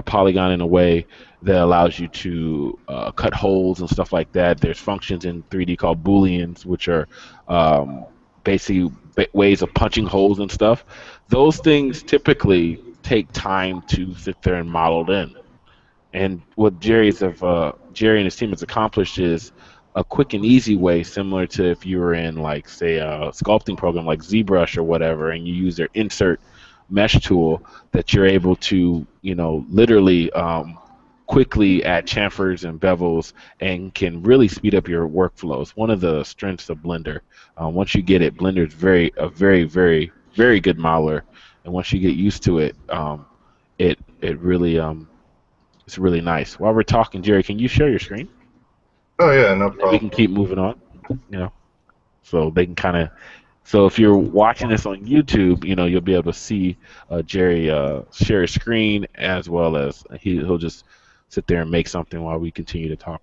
polygon in a way that allows you to cut holes and stuff like that. There's functions in 3D called booleans, which are basically ways of punching holes and stuff. Those things typically take time to sit there and model in. And what Jerry and his team has accomplished is a quick and easy way, similar to if you were in, like, say, a sculpting program like ZBrush or whatever, and you use their insert mesh tool, that you're able to, literally quickly add chamfers and bevels and can really speed up your workflows. One of the strengths of Blender. Once you get it, Blender is a very, very, very good modeler, and once you get used to it, it really it's really nice. While we're talking, Jerry, can you share your screen? Oh yeah, no And we can keep problem. moving on, so they can kind of. So if you're watching this on YouTube, you'll be able to see Jerry share his screen as well as he'll just sit there and make something while we continue to talk.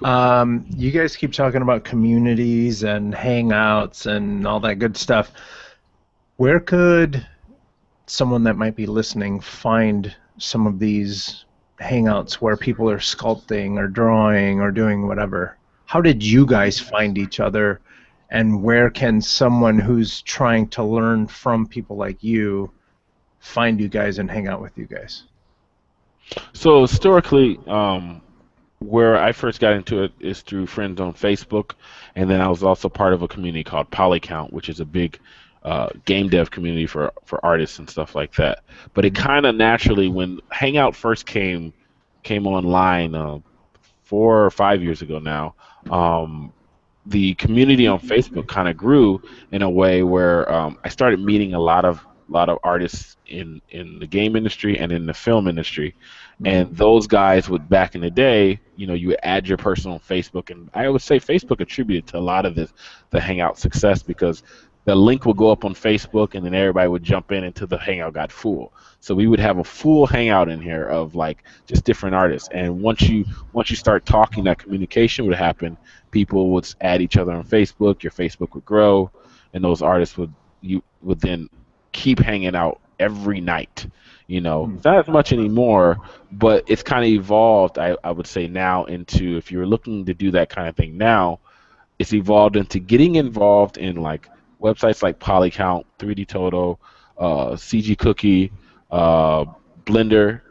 You guys keep talking about communities and hangouts and all that good stuff. Where could someone that might be listening find some of these hangouts where people are sculpting or drawing or doing whatever? How did you guys find each other, and where can someone who's trying to learn from people like you find you guys and hang out with you guys? So historically, where I first got into it is through friends on Facebook, and then I was also part of a community called Polycount, which is a big game dev community for artists and stuff like that. But it kind of naturally, when Hangout first came online 4 or 5 years ago now, the community on Facebook kind of grew in a way where I started meeting a lot of artists in the game industry and in the film industry, and those guys would, back in the day, you would add your person on Facebook, and I would say Facebook attributed to a lot of the Hangout success, because the link would go up on Facebook and then everybody would jump in until the Hangout got full. So we would have a full Hangout in here of like just different artists, and once you start talking, that communication would happen. People would add each other on Facebook. Your Facebook would grow, and those artists would then keep hanging out every night. It's not as much anymore, but it's kind of evolved. I would say now into, if you're looking to do that kind of thing now, it's evolved into getting involved in like websites like Polycount, 3D Toto, CG Cookie, Blender,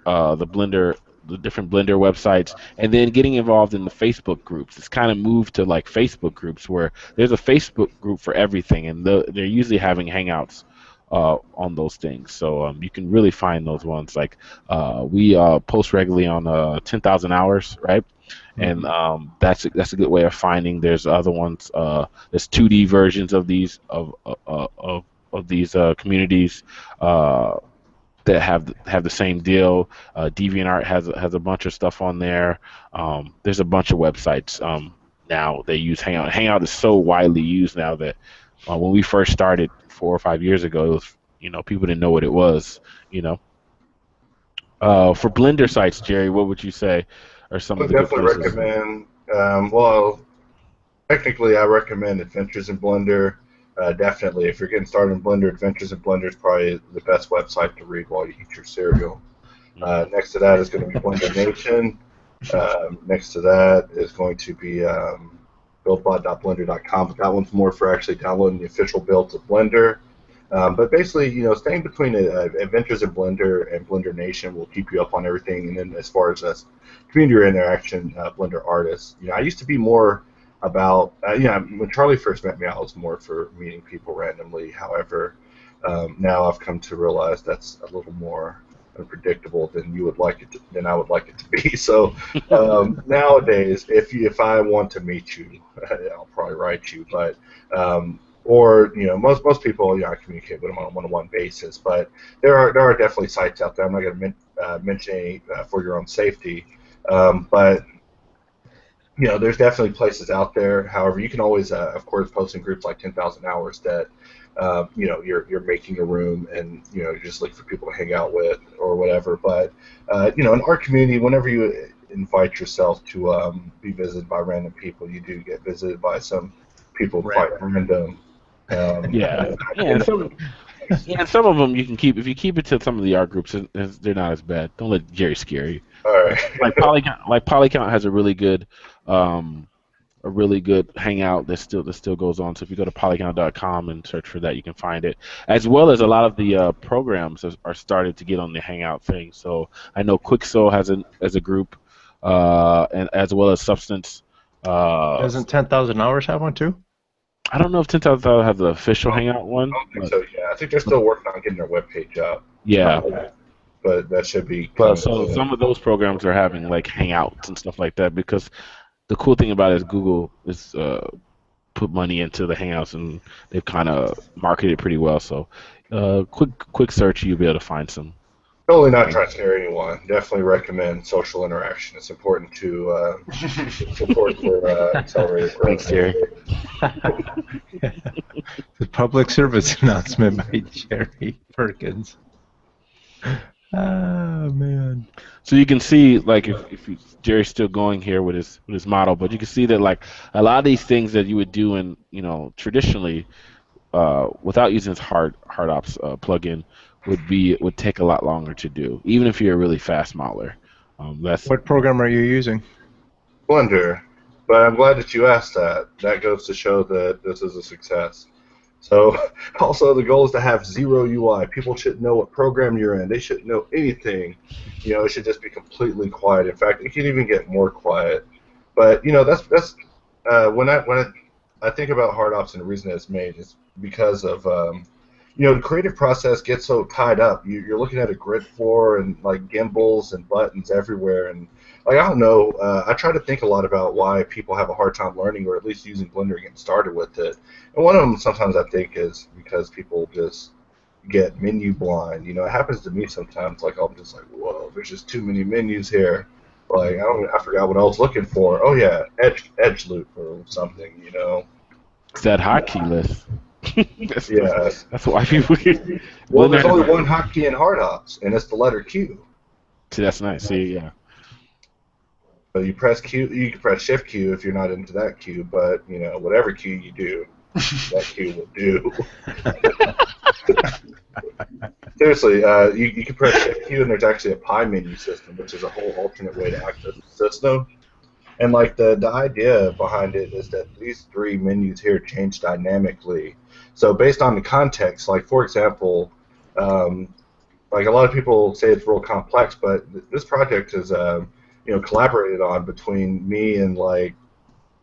the different Blender websites, and then getting involved in the Facebook groups. It's kind of moved to like Facebook groups where there's a Facebook group for everything, and they're usually having hangouts on those things. So you can really find those ones. Like we post regularly on 10,000 hours, right? And that's a good way of finding. There's other ones. There's 2D versions of these communities that have the same deal. DeviantArt has a bunch of stuff on there. There's a bunch of websites now they use Hangout. Hangout is so widely used now that when we first started 4 or 5 years ago, it was, people didn't know what it was. For Blender sites, Jerry, what would you say are some I of would the good definitely places? recommend. Well, technically, I recommend Adventures in Blender. Definitely, if you're getting started in Blender, Adventures in Blender is probably the best website to read while you eat your cereal. Next to that is going to be Blender Nation. Next to that is going to be buildbot.blender.com, but that one's more for actually downloading the official builds of Blender. But basically, staying between Adventures in Blender and Blender Nation will keep you up on everything. And then as far as community interaction, Blender artists, I used to be more about, when Charlie first met me, I was more for meeting people randomly. However, now I've come to realize that's a little more unpredictable than I would like it to be. So nowadays, if I want to meet you, I'll probably write you. But or most people, I communicate with them on a one-on-one basis. But there are definitely sites out there. I'm not going to mention any for your own safety, but there's definitely places out there. However, you can always, of course, post in groups like 10,000 Hours that, you're making a room and, you're just looking for people to hang out with or whatever. But, in our community, whenever you invite yourself to be visited by random people, you do get visited by some people quite random. Yeah, and some of them you can keep if you keep it to some of the art groups. They're not as bad. Don't let Jerry scare you. All right. Polycount has a really good hangout that still goes on. So if you go to polycount.com and search for that, you can find it. As well as a lot of the programs are started to get on the hangout thing. So I know Quicksoul has a group, and as well as Substance. Doesn't 10,000 Hours have one too? I don't know if 10,000 have the official hangout one. I don't think so. Yeah, I think they're still working on getting their webpage up. Yeah. But that should be. So some of those programs are having like hangouts and stuff like that, because the cool thing about it is Google is put money into the hangouts, and they've kind of marketed it pretty well. So quick search, you'll be able to find some. Totally not trying to scare anyone. Definitely recommend social interaction. It's important to support for accelerated growth. Thanks, Jerry. The public service announcement by Jerry Perkins. Oh man! So you can see, like, if Jerry's still going here with his model, but you can see that like a lot of these things that you would do in traditionally without using this hard ops plugin would take a lot longer to do, even if you're a really fast modeler. What program are you using? Blender. But I'm glad that you asked that. That goes to show that this is a success. So, also, the goal is to have zero UI. People shouldn't know what program you're in. They shouldn't know anything. It should just be completely quiet. In fact, it can even get more quiet. But that's when I think about hard ops, and the reason it's made is because of the creative process gets so tied up. You're looking at a grid floor and like gimbals and buttons everywhere, and like I don't know. I try to think a lot about why people have a hard time learning, or at least using Blender and getting started with it. And one of them sometimes I think is because people just get menu blind. It happens to me sometimes. Like I'm just like, whoa, there's just too many menus here. Like I forgot what I was looking for. Oh yeah, edge loop or something. It's that hotkey list. That's why people. Well, there's only one hotkey in hard ops, and it's the letter Q. See, that's nice. See, yeah. So you press Q. You can press Shift Q if you're not into that Q, but whatever Q you do, that Q will do. Seriously, you can press Shift Q, and there's actually a pie menu system, which is a whole alternate way to access the system. And like the idea behind it is that these three menus here change dynamically. So based on the context, like for example, like a lot of people say it's real complex, but this project is collaborated on between me and like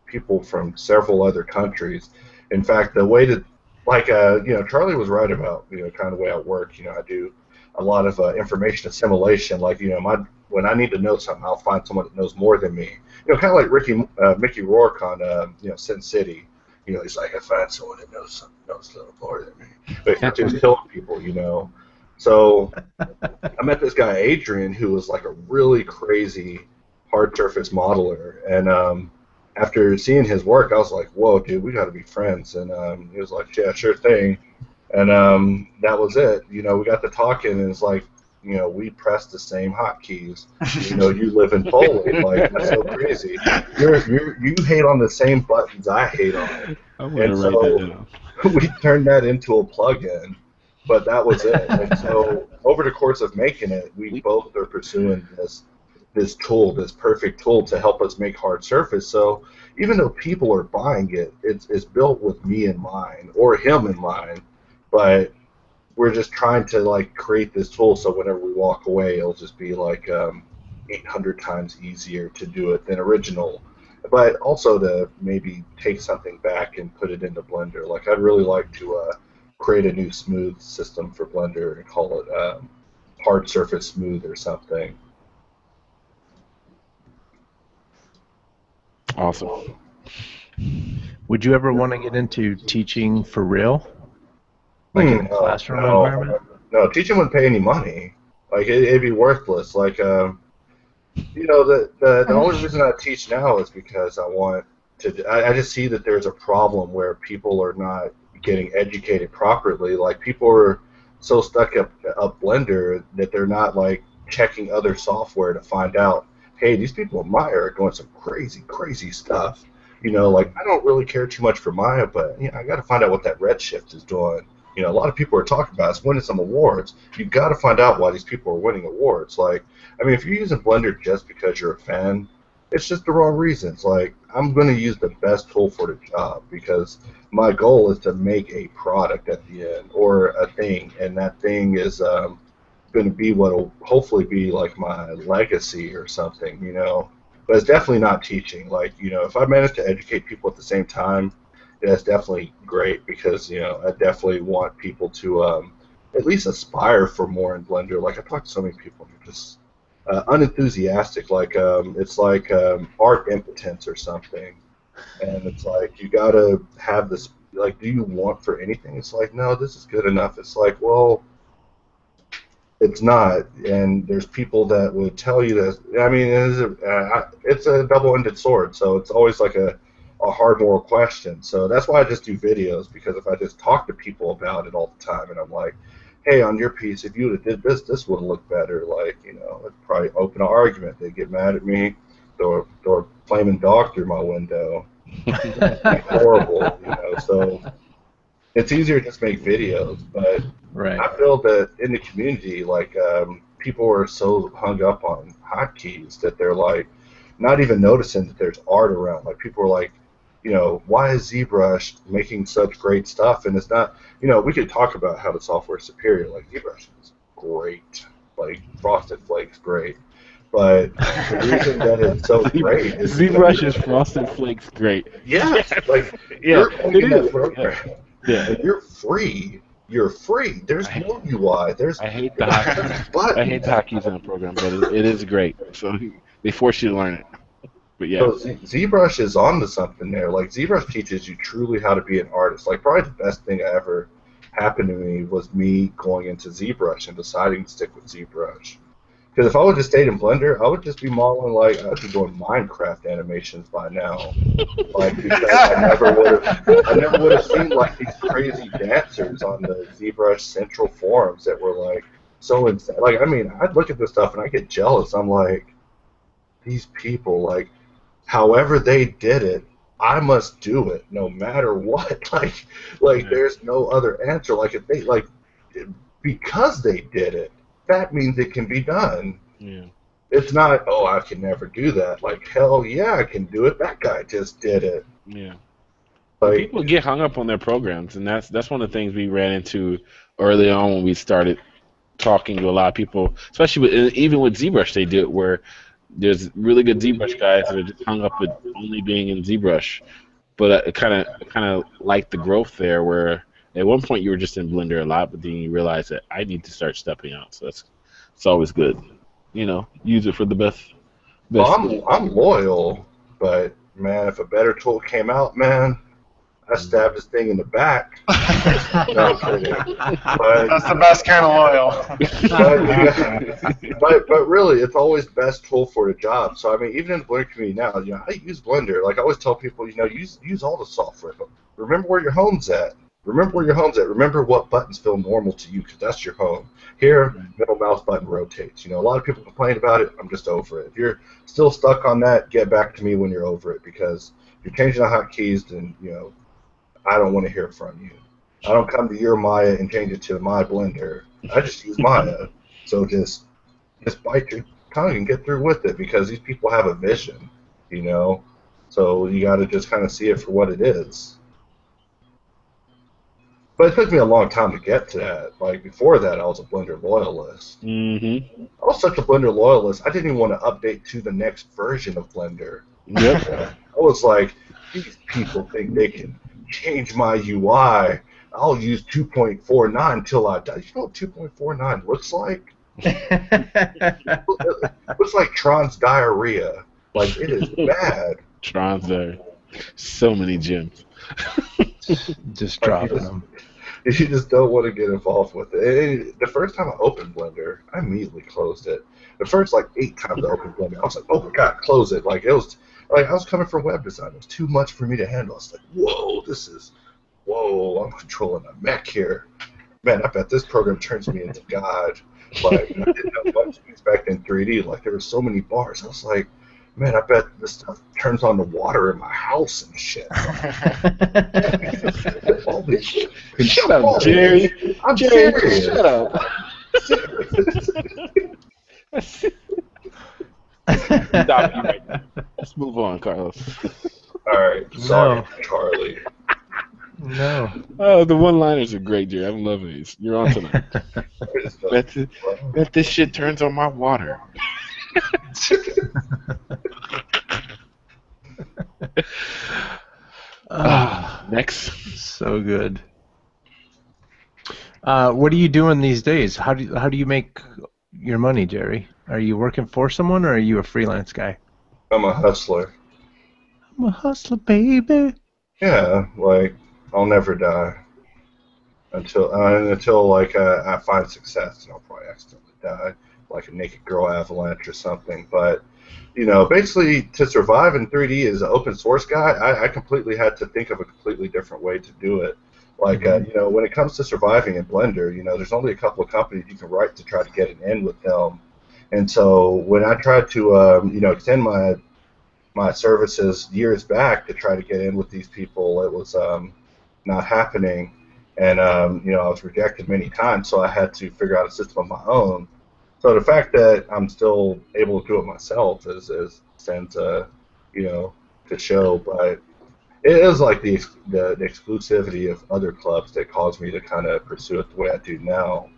people from several other countries. In fact, the way that Charlie was right about kind of the way I work. I do a lot of information assimilation. Like when I need to know something, I'll find someone that knows more than me. Kind of like Mickey Rourke on Sin City. He's like, I find someone that knows a little more than me. But he's just killing people. So I met this guy Adrian, who was like a really crazy hard surface modeler, and after seeing his work, I was like, whoa, dude, we got to be friends. And he was like, yeah, sure thing. And that was it. We got to talking, and it's like, we press the same hotkeys. You live in Poland. Like, that's so crazy. You hate on the same buttons I hate on. I'm going to write that down. We turned that into a plugin, but that was it. And so over the course of making it, we both are pursuing this tool, this perfect tool to help us make hard surface. So even though people are buying it, it's built with me in mind or him in mind, but we're just trying to like create this tool so whenever we walk away, it'll just be like 800 times easier to do it than original, but also to maybe take something back and put it into Blender. Like I'd really like to create a new smooth system for Blender and call it hard surface smooth or something. Awesome. Would you ever want to get into teaching for real? Like in a classroom environment? No, teaching wouldn't pay any money. Like it'd be worthless. Like the only reason I teach now is because I want to. I just see that there's a problem where people are not getting educated properly. Like people are so stuck up Blender that they're not like checking other software to find out. Hey, these people in Maya are doing some crazy stuff. Like I don't really care too much for Maya, but I got to find out what that Redshift is doing. A lot of people are talking about it's winning some awards. You got to find out why these people are winning awards. Like, I mean, if you're using Blender just because you're a fan, it's just the wrong reasons. Like, I'm going to use the best tool for the job because my goal is to make a product at the end or a thing, and that thing is going to be what will hopefully be like my legacy or something, But it's definitely not teaching. Like, if I manage to educate people at the same time, that's definitely great because I definitely want people to at least aspire for more in Blender. Like I talk to so many people, and they're just unenthusiastic. Like it's like art impotence or something, and it's like you gotta have this. Like, do you want for anything? It's like, no, this is good enough. It's like, well, it's not, and there's people that would tell you that. I mean, it's a double-ended sword, so it's always like a hard moral question. So that's why I just do videos, because if I just talk to people about it all the time and I'm like, hey, on your piece, if you would have did this would have looked better, like, it'd probably open an argument. They'd get mad at me, throw a flaming dog through my window. It'd be horrible, so it's easier to just make videos, but right. I feel that in the community, like, people are so hung up on hotkeys that they're like not even noticing that there's art around. Like people are like, why is ZBrush making such great stuff? And it's not, we could talk about how the software is superior. Like ZBrush is great, like Frosted Flakes great, but the reason that it's so great is ZBrush is Frosted Flakes great. Yes, like Yeah, you're making it is. that program, Yeah. and you're free. You're free. There's no UI. I hate the hotkeys. I hate the hotkeys in the program, but it is great. So they force you to learn it. But yeah. So ZBrush is onto something there. Like ZBrush teaches you truly how to be an artist. Like probably the best thing that ever happened to me was me going into ZBrush and deciding to stick with ZBrush. Because if I would have stayed in Blender, I would just be modeling like I'd be doing Minecraft animations by now. Like because I never would have seen like these crazy dancers on the ZBrush Central forums that were like so insane. Like I mean, I'd look at this stuff and I get jealous. I'm like, these people, like, however they did it, I must do it no matter what. Like there's no other answer. Like if they because they did it, that means it can be done. Yeah. It's not, oh, I can never do that. Like, hell yeah, I can do it. That guy just did it. Yeah. Like, people get hung up on their programs, and that's one of the things we ran into early on when we started talking to a lot of people, especially even with ZBrush, they do it where there's really good ZBrush guys that are just hung up with only being in ZBrush. But I kind of like the growth there, where at one point you were just in Blender a lot, but then you realize that I need to start stepping out. So it's always good, use it for the best. Well, I'm loyal, but man, if a better tool came out, man, I stabbed this thing in the back. No, I'm kidding. But, that's the best kind of loyal. but really, it's always the best tool for the job. So I mean, even in the Blender community now, I use Blender. Like I always tell people, use all the software, but remember where your home's at. Remember where your home's at. Remember what buttons feel normal to you, because that's your home. Here, middle mouse button rotates. A lot of people complain about it. I'm just over it. If you're still stuck on that, get back to me when you're over it, because if you're changing the hotkeys, then I don't want to hear from you. I don't come to your Maya and change it to my Blender. I just use Maya. So just bite your tongue and get through with it, because these people have a vision, So you got to just kind of see it for what it is. But it took me a long time to get to that. Like before that, I was a Blender loyalist. Mm-hmm. I was such a Blender loyalist, I didn't even want to update to the next version of Blender. Yep. I was like, these people think they can change my UI. I'll use 2.49 until I die. You know what 2.49 looks like? It looks like Tron's diarrhea. Like, it is bad. Tron's there. So many gems. Just Like, dropping them. you just don't want to get involved with it. And the first time I opened Blender, I immediately closed it. The first like 8 times I opened Blender, I was like, oh my god, close it. Like it was like I was coming from web design. It was too much for me to handle. I was like, whoa, I'm controlling a mech here. Man, I bet this program turns me into God. Like I didn't know what to expect in 3D. Like there were so many bars. I was like, man, I bet this stuff turns on the water in my house and shit. All these Shut up, Jerry. I'm Jerry, serious. shut up. Stop you right now. Let's move on, Carlos. All right, sorry, No. Charlie. No. Oh, the one-liners are great, Jerry. I'm loving these. You're on tonight. Bet this shit turns on my water. Next. So good. What are you doing these days? How do you make your money, Jerry? Are you working for someone or are you a freelance guy? I'm a hustler. I'm a hustler, baby. Yeah, like I'll never die until like I find success, and I'll probably accidentally die, like a naked girl avalanche or something. But basically, to survive in 3D as an open source guy, I completely had to think of a completely different way to do it. Like, when it comes to surviving in Blender, there's only a couple of companies you can write to try to get an in with them. And so when I tried to, extend my services years back to try to get in with these people, it was not happening. And, I was rejected many times, so I had to figure out a system of my own. So the fact that I'm still able to do it myself stands, to show. But it is like the exclusivity of other clubs that caused me to kind of pursue it the way I do now.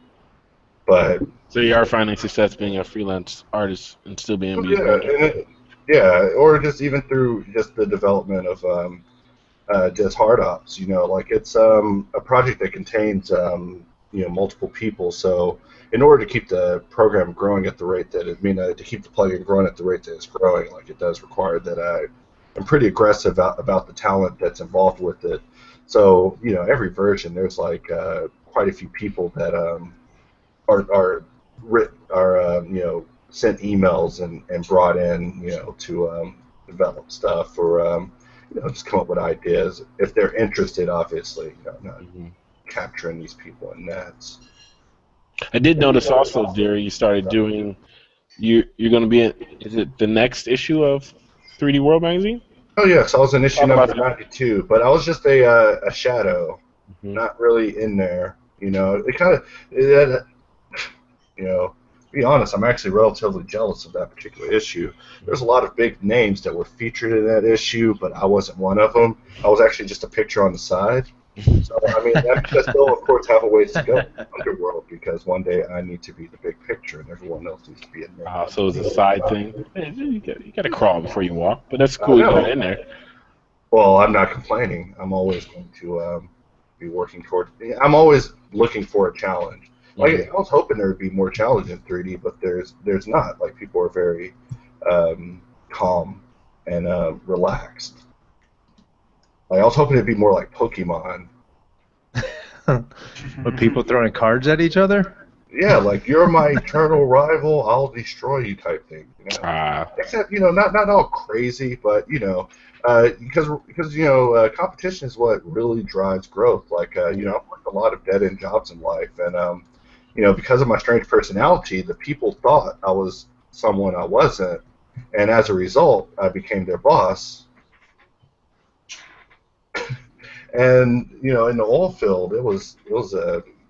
But So you are finding success being a freelance artist and still being able to use Blender? or just even through just the development of just hard ops. Like it's a project that contains multiple people. So in order to keep the program growing at the rate that to keep the plugin growing at the rate that it's growing, like it does require that I'm pretty aggressive about the talent that's involved with it. So every version there's like quite a few people that are sent emails and brought in to develop stuff or just come up with ideas if they're interested. Obviously, not capturing these people in nets. I did notice also, Jerry, you started doing. You're going to be in. Is it the next issue of 3D World magazine? Oh yes, I was in issue Talk number about that. 92, but I was just a shadow, Mhm. not really in there. It kind of, to be honest, I'm actually relatively jealous of that particular issue. There's a lot of big names that were featured in that issue, but I wasn't one of them. I was actually just a picture on the side. So, that means I still, of course, have a ways to go in the underworld because one day I need to be the big picture and everyone else needs to be in there. So it's a side thing. You got to crawl before you walk, but that's cool. You got in there. Well, I'm not complaining. I'm always going to be working toward. I'm always looking for a challenge. Like I was hoping there would be more challenge in 3D, but there's not. Like people are very calm and relaxed. Like I was hoping it'd be more like Pokemon. With people throwing cards at each other? Yeah, like you're my eternal rival, I'll destroy you type thing. Except not all crazy, but because competition is what really drives growth. Like I've worked a lot of dead end jobs in life, and because of my strange personality, the people thought I was someone I wasn't, and as a result, I became their boss. And in the oil field, it was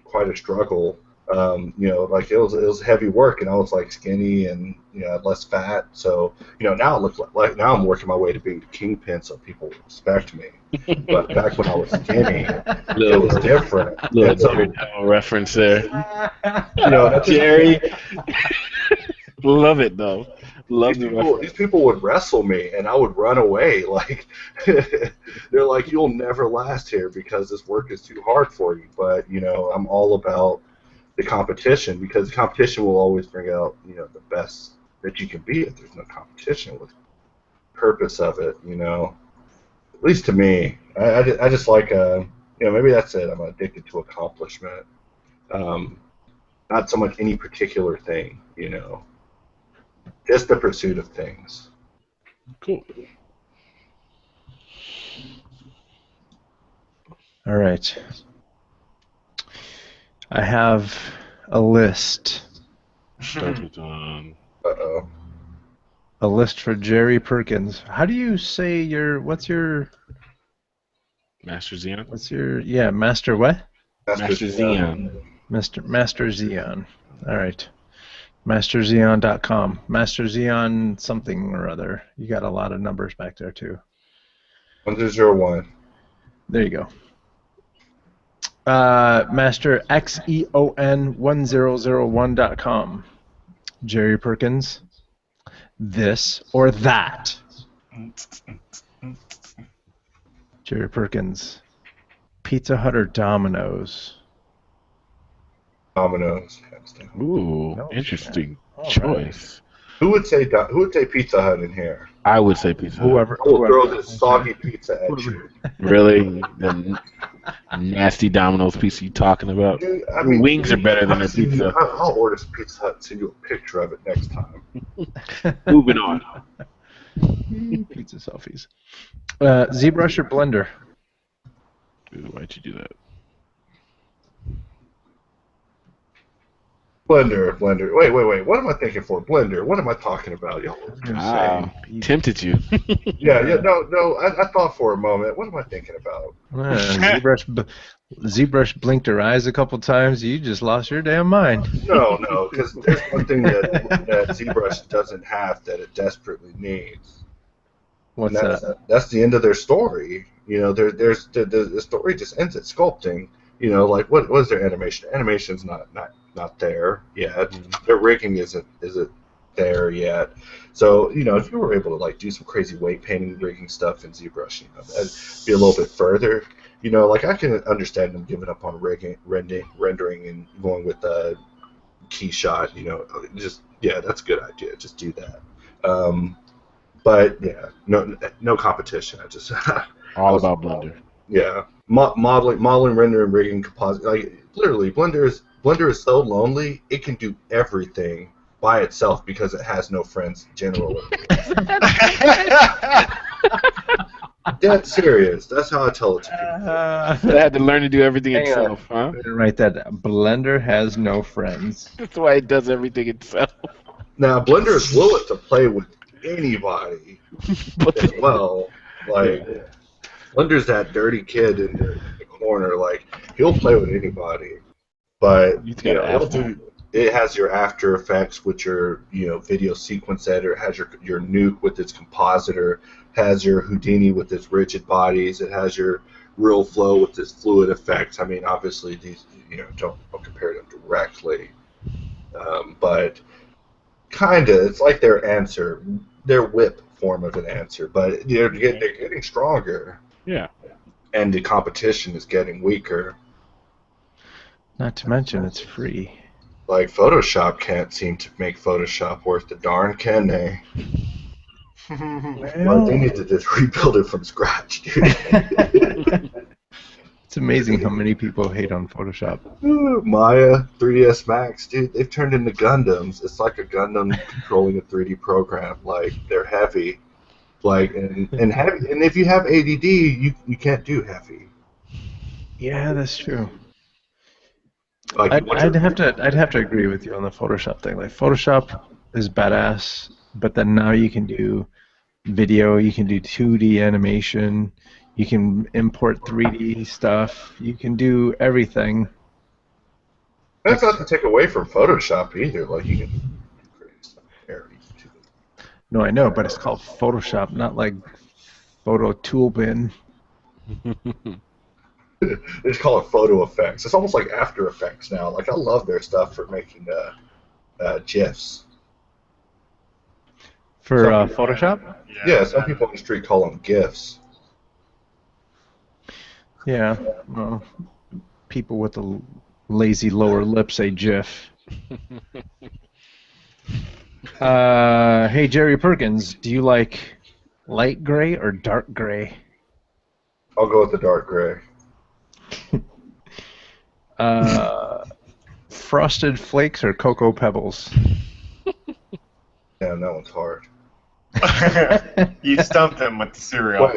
quite a struggle. Like it was heavy work, and I was like skinny and had less fat. So now it looks like now I'm working my way to being the kingpin, so people respect me. But back when I was skinny, it was different. Little reference there. Jerry. Love it though. These people would wrestle me, and I would run away. Like they're like, "You'll never last here because this work is too hard for you." But I'm all about the competition because the competition will always bring out the best that you can be. If there's no competition with purpose of it, at least to me. I just like maybe that's it. I'm addicted to accomplishment. Not so much any particular thing, just the pursuit of things. Cool. All right. I have a list. Uh-oh. A list for Jerry Perkins. How do you say what's your Master Xeon? Master what? Master Xeon. Master Xeon. All right. MasterXeon.com. Master Xeon something or other. You got a lot of numbers back there too. 1001. There you go. Master XEON1001.com. Jerry Perkins. This or that. Jerry Perkins. Pizza Hut or Domino's? Domino's. Ooh, No, interesting yeah. choice. Who would say Pizza Hut in here? I would say Pizza Hut. Whoever. I will throw this soggy pizza at you. Really? The nasty Domino's pizza you talking about? Dude, Wings are better than their pizza. I'll order some Pizza Hut and send you a picture of it next time. Moving on. Pizza selfies. ZBrush or Blender? Ooh, why'd you do that? Blender. Wait. What am I thinking for? Blender. What am I talking about, y'all? Wow. Tempted you. Yeah. No. I thought for a moment. What am I thinking about? ZBrush blinked her eyes a couple times. You just lost your damn mind. No, because there's one thing that ZBrush doesn't have that it desperately needs. What's that? That's the end of their story. There's the story just ends at sculpting. Like what is their animation? Animation's not there yet. Their rigging isn't there yet. So if you were able to do some crazy weight painting rigging stuff in ZBrush, that'd be a little bit further. I can understand them giving up on rendering and going with a key shot. That's a good idea. Just do that. But yeah, no competition. I just all about Blender. Yeah, modeling, rendering, rigging, composite. Literally, Blender is so lonely. It can do everything by itself because it has no friends generally. Dead serious. That's how I tell it to people. It had to learn to do everything itself, huh? Write that. Blender has no friends. That's why it does everything itself. Now, Blender is willing to play with anybody as well. Blender's that dirty kid in the corner. He'll play with anybody. But it has your After Effects with your video sequence editor. It has your Nuke with its compositor. Has your Houdini with its rigid bodies. It has your Real Flow with its fluid effects. I mean, obviously these don't compare them directly, but kinda it's like their answer, their whip form of an answer. But they're getting stronger. Yeah. And the competition is getting weaker. Not to mention it's free. Photoshop can't seem to make Photoshop worth the darn, can they? They need to just rebuild it from scratch, dude. It's amazing how many people hate on Photoshop. Maya, 3ds Max, dude, they've turned into Gundams. It's like a Gundam controlling a 3D program. They're heavy. And heavy, and if you have ADD, you can't do heavy. Yeah, that's true. I'd have to agree with you on the Photoshop thing. Photoshop is badass, but then now you can do video, you can do 2D animation, you can import 3D stuff, you can do everything. That's not to take away from Photoshop either. You can create stuff there. No, I know, but it's called Photoshop, not Photo Tool Bin. They just call it Photo Effects. It's almost like After Effects now. I love their stuff for making GIFs. For Photoshop? Yeah, some people on the street call them GIFs. Yeah, well, people with a lazy lower lip say GIF. Hey, Jerry Perkins, do you like light gray or dark gray? I'll go with the dark gray. Frosted Flakes or Cocoa Pebbles? Damn, that one's hard. You stumped him with the cereal.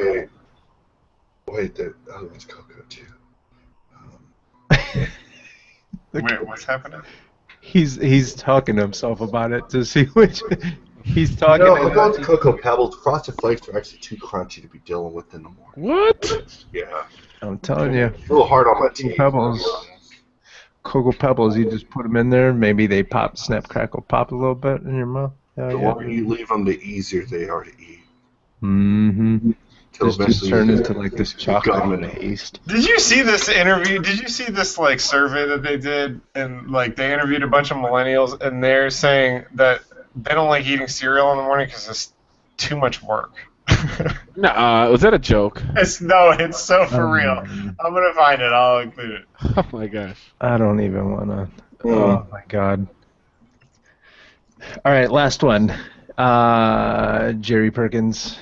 Wait, the other one's cocoa too. Wait, what's happening? He's talking to himself about it to see which he's talking. No, I'll go with the Cocoa Pebbles. Frosted Flakes are actually too crunchy to be dealing with in the morning. What? Yeah. I'm telling you, A little hard on my teeth. Cocoa Pebbles. You just put them in there. Maybe they pop, snap, crackle, pop a little bit in your mouth. The longer you leave them, the easier they are to eat. Mm-hmm. Just turn into like this chocolate gum and paste. Did you see this interview? Did you see this like survey that they did? And like they interviewed a bunch of millennials, and they're saying that they don't like eating cereal in the morning because it's too much work. Nah, was that a joke? It's so for real. I'm gonna find it. I'll include it. Oh my gosh. I don't even wanna. Oh my god. All right, last one. Jerry Perkins,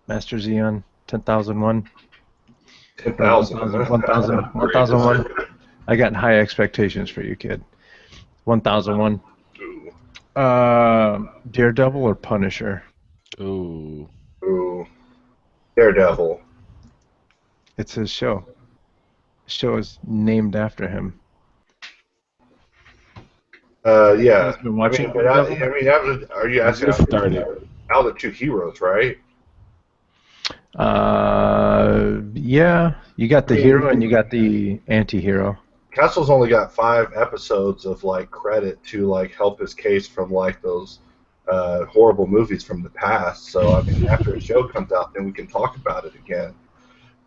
Master Xeon, 10,001. 10,000. 1,001. I got high expectations for you, kid. 1,001. Daredevil or Punisher? Ooh. Daredevil. It's his show. The show is named after him. Yeah. Been watching are you asking Just started. out of the two heroes, right? Yeah. You got the hero and you got the anti-hero. Castle's only got 5 episodes of like credit to like help his case from like those horrible movies from the past. So I mean, after a show comes out, then we can talk about it again.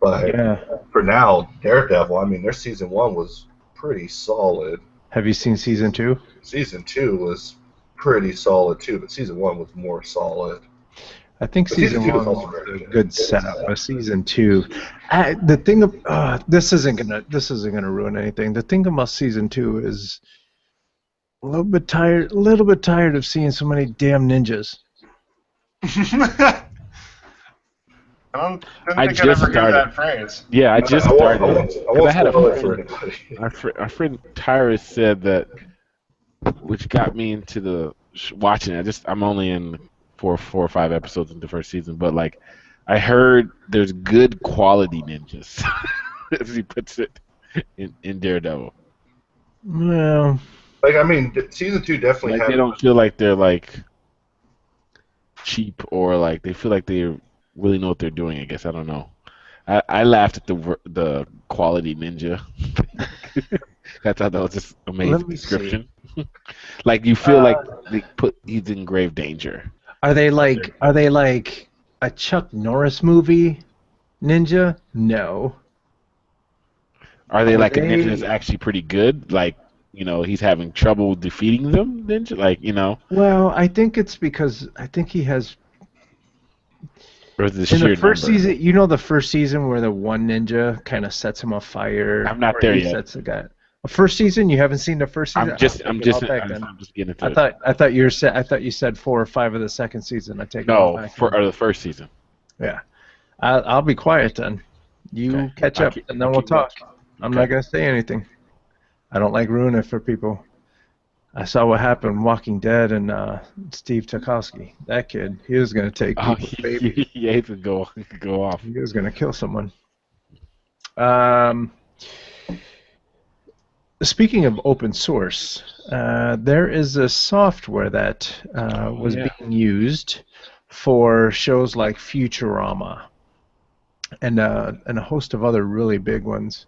But for now, Daredevil. I mean, their season 1 was pretty solid. Have you seen season 2? Season 2 was pretty solid too, but season 1 was more solid. I think season 1 was a good setup, but season 2, the thing of this isn't gonna ruin anything. The thing about season 2 is a little bit tired of seeing so many damn ninjas. I don't think I'd ever hear that phrase. Yeah, I just started. I had a friend, our friend Tyrus said that, which got me into watching it. I'm only in four or 5 episodes in the first season, but like I heard there's good quality ninjas, as he puts it, in Daredevil. Well, like I mean, season 2 definitely they don't feel like they're like cheap or like they feel like they really know what they're doing. I guess I don't know. I laughed at the quality ninja. I thought that was just amazing description. Like you feel like he's in grave danger. Are they like a Chuck Norris movie ninja? No. Are they like a ninja that's actually pretty good? Like, he's having trouble defeating them ninja? Like, Well, I think it's because I think he has. Or is it in the first season, the first season where the one ninja kind of sets him on fire. I'm not there yet. Sets the guy. First season, you haven't seen the first season. I'm just getting into it. I thought you said 4 or 5 of the second season. I take no it back. for the first season. Yeah, I'll be quiet then. You catch up, and then we'll talk. I'm not gonna say anything. I don't like ruining it for people. I saw what happened Walking Dead and Steve Tarkovsky. That kid, he was gonna take people's baby. Yeah, he could go off. He was gonna kill someone. Speaking of open source, there is a software that was being used for shows like Futurama and a host of other really big ones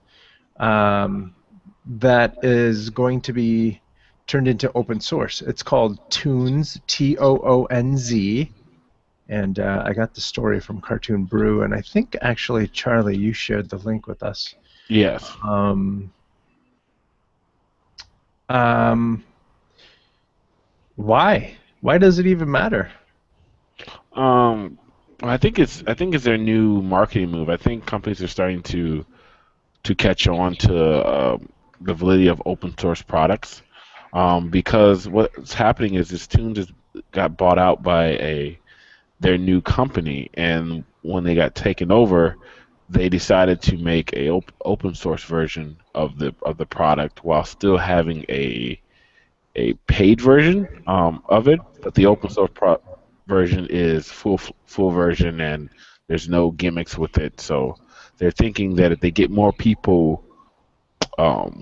that is going to be turned into open source. It's called Toonz, Toonz, and I got the story from Cartoon Brew, and I think actually, Charlie, you shared the link with us. Yes. Why? Why does it even matter? I think it's their new marketing move. I think companies are starting to catch on to the validity of open source products, because what's happening is this Toon just got bought out by their new company, and when they got taken over, they decided to make a open source version of the product while still having a paid version of it, but the open source version is full version and there's no gimmicks with it. So they're thinking that if they get more people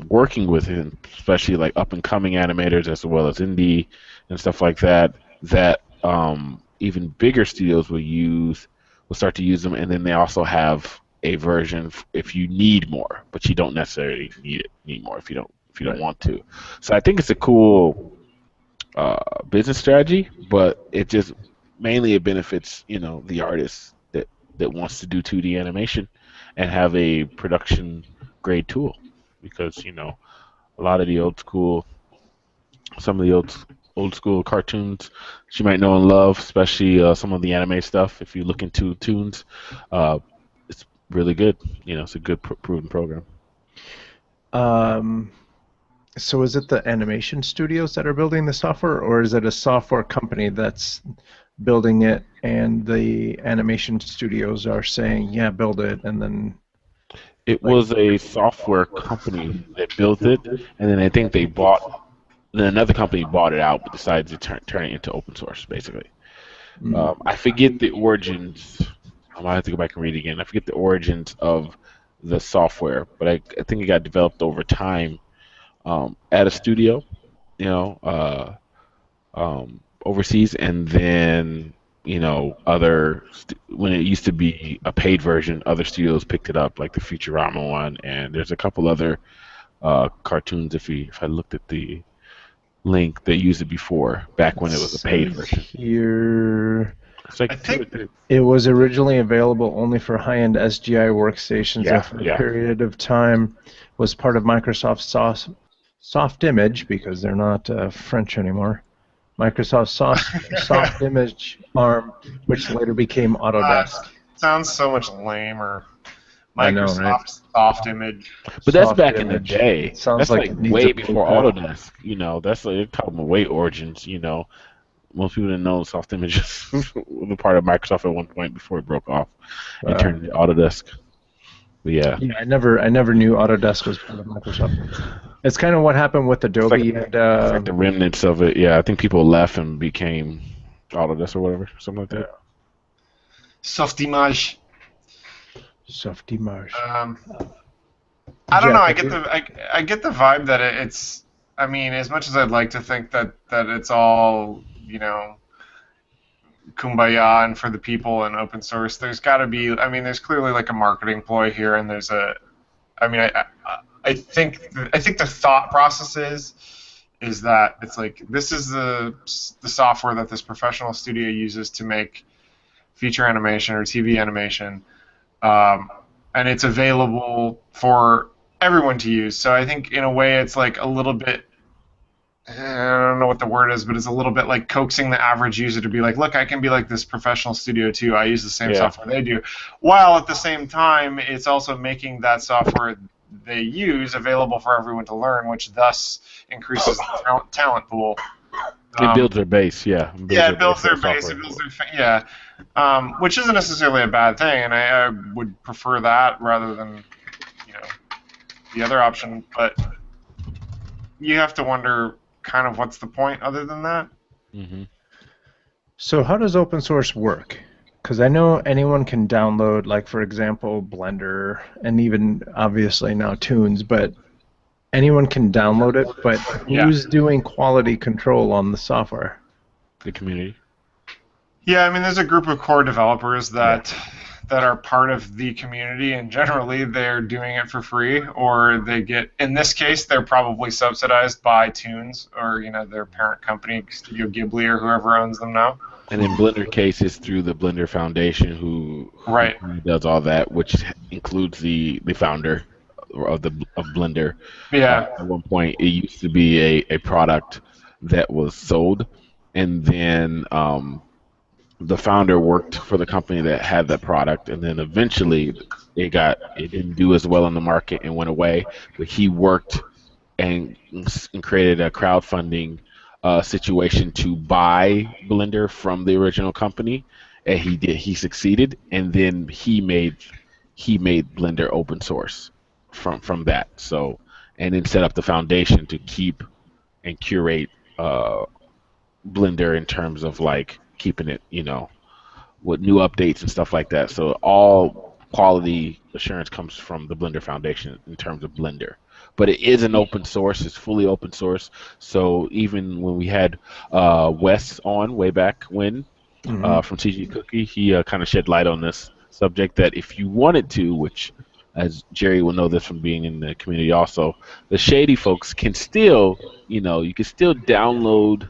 working with it, especially like up and coming animators as well as indie and stuff like that, that even bigger studios will start to use them, and then they also have a version if you need more, but you don't necessarily need more if you don't want to. So I think it's a cool business strategy, but it just mainly it benefits the artist that wants to do 2D animation and have a production grade tool because a lot of the some of the old school cartoons that you might know and love, especially some of the anime stuff. If you look into tunes, uh, it's really good. It's a good proven program. Um, so is it the animation studios that are building the software, or is it a software company that's building it, and the animation studios are saying, "Yeah, build it," and then It was a software company that built it, and then I think then another company bought it out, but decided to turn it into open source, basically. I forget the origins. I might have to go back and read it again. I forget the origins of the software, but I think it got developed over time at a studio, you know, uh, overseas, and then when it used to be a paid version, other studios picked it up, like the Futurama one, and there's a couple other cartoons. If I looked at the link, they used it before, back when it was a paid version. Here, It's like I think it was originally available only for high-end SGI workstations Yeah, after a yeah. period of time. Was part of Microsoft's soft image, because they're not French anymore. Microsoft's soft image arm, which later became Autodesk. sounds so much lamer. I know, Microsoft right? soft image. But that's Soft back in the image. day. It sounds That's like like it needs way a before blueprint. Autodesk. That's like they're talking about way origins. Most people didn't know soft images was a part of Microsoft at one point before it broke off and turned into Autodesk. But yeah, Yeah, I never knew Autodesk was part of Microsoft. It's kind of what happened with Adobe it's and like the remnants of it. Yeah, I think people left and became Autodesk or whatever, something like that. Soft image. soft image. I don't know. I Jack, get I get the vibe that it's. I mean, as much as I'd like to think that it's all kumbaya and for the people and open source, there's got to be. I mean, there's clearly like a marketing ploy here, and there's a. I mean, I think the thought process is that it's like this is the software that this professional studio uses to make feature animation or TV animation, and it's available for everyone to use. So I think in a way it's like a little bit, I don't know what the word is, but it's a little bit like coaxing the average user to be like, look, I can be like this professional studio too. I use the same software they do. While at the same time, it's also making that software they use available for everyone to learn, which thus increases the talent pool. It builds their base, yeah. It builds their base. It builds their which isn't necessarily a bad thing, and I would prefer that rather than the other option. But you have to wonder kind of what's the point other than that. Mm-hmm. So how does open source work? Because I know anyone can download, like for example, Blender, and even obviously now Tunes, but anyone can download it. But who's doing quality control on the software? The community. Yeah, I mean, there's a group of core developers that are part of the community, and generally they're doing it for free, or they get, in this case, they're probably subsidized by Tunes or their parent company, Studio Ghibli or whoever owns them now. And in Blender case, it's through the Blender Foundation who does all that, which includes the founder of Blender. Yeah. At one point, it used to be a product that was sold, and then the founder worked for the company that had that product, and then eventually it didn't do as well in the market and went away. But he worked and created a crowdfunding situation to buy Blender from the original company, and he succeeded, and then he made he made Blender open source from that. So, and then set up the foundation to keep and curate Blender in terms of like keeping it, with new updates and stuff like that. So all quality assurance comes from the Blender Foundation in terms of Blender. But it is an open source. It's fully open source. So even when we had Wes on way back when from TG Cookie, he kind of shed light on this subject that if you wanted to, which as Jerry will know this from being in the community also, the shady folks can still, you can still download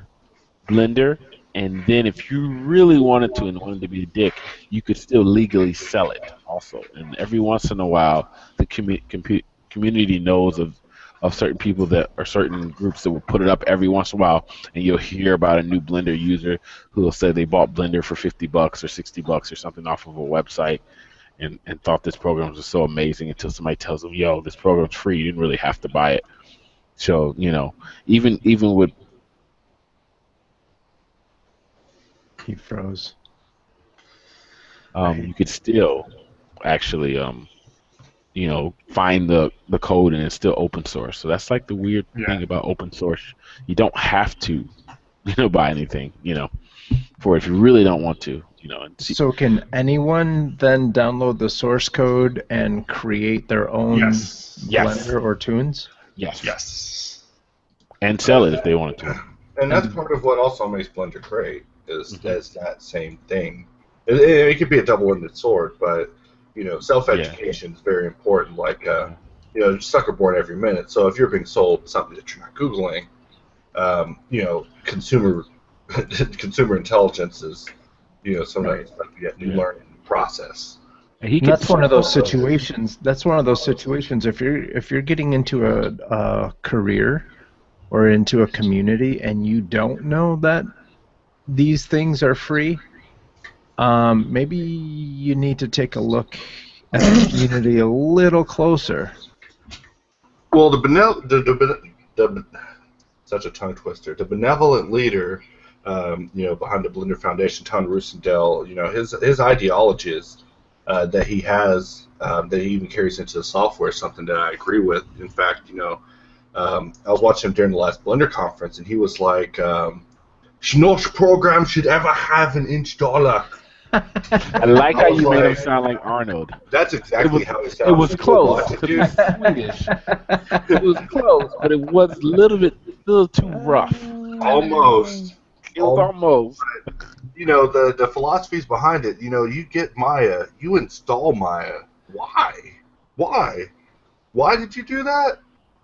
Blender, and then if you really wanted to and wanted to be a dick, you could still legally sell it also. And every once in a while, the community knows of certain people that or certain groups that will put it up every once in a while, and you'll hear about a new Blender user who will say they bought Blender for $50 or $60 or something off of a website. And thought this program was so amazing until somebody tells them, "Yo, this program's free. You didn't really have to buy it." So even with He froze. you could still actually find the code and it's still open source. So that's like the weird thing about open source. You don't have to buy anything for it if you really don't want to. So can anyone then download the source code and create their own Blender or tunes? Yes. And sell it if they wanted to. And that's part of what also makes Blender great is that same thing. It could be a double-ended sword, but self-education is very important. Like sucker born every minute. So if you're being sold something that you're not googling, consumer intelligence is sometimes yet new learning process. And that's one of those situations. That's one of those situations. If you're getting into a career or into a community and you don't know that these things are free, maybe you need to take a look at the community a little closer. Well, such a tongue twister. The benevolent leader, behind the Blender Foundation, Tom Rusendale, his ideology is that he has, that he even carries into the software, something that I agree with. In fact, I was watching him during the last Blender conference, and he was like, "No program should ever have an $1." I like how you made him sound like Arnold. That's exactly how he sounds. It was close. It was Swedish. It was close, but it was a little too rough. Almost. It was almost. The philosophies behind it. You get Maya, you install Maya. Why? Why did you do that?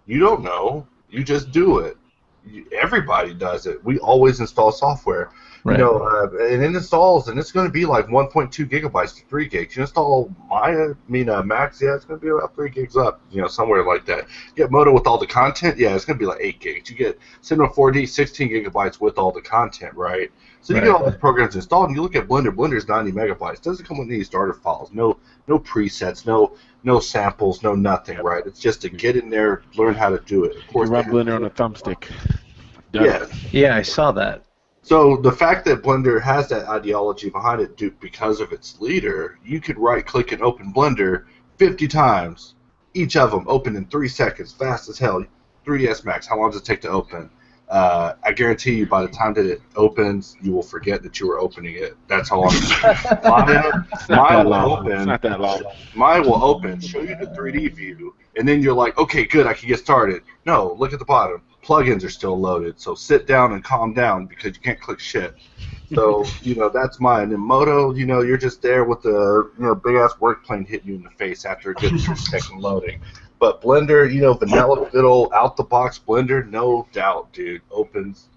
You don't know. You just do it. Everybody does it. We always install software. Right. And it installs, and it's going to be like 1.2 gigabytes to 3 gigs. You install Max, it's going to be about 3 gigs up, somewhere like that. You get Moto with all the content, it's going to be like 8 gigs. You get Cinema 4D, 16 gigabytes with all the content, right? So you get all these programs installed, and you look at Blender. Blender's 90 megabytes. Doesn't come with any starter files, no presets, no samples, no nothing, right? It's just to get in there, learn how to do it. Of course, you run Blender on a thumbstick. Yeah, I saw that. So the fact that Blender has that ideology behind it because of its leader, you could right-click and open Blender 50 times, each of them open in 3 seconds, fast as hell. 3ds Max, how long does it take to open? I guarantee you by the time that it opens, you will forget that you were opening it. That's how long it takes. Mine will open. It's not that long. Mine will open, show you the 3D view, and then you're like, okay, good, I can get started. No, look at the bottom. Plugins are still loaded, so sit down and calm down because you can't click shit. So, that's mine. And Moto, you're just there with the big-ass work plane hitting you in the face after a good 2-second loading. But Blender, vanilla fiddle, out-the-box Blender, no doubt, dude, opens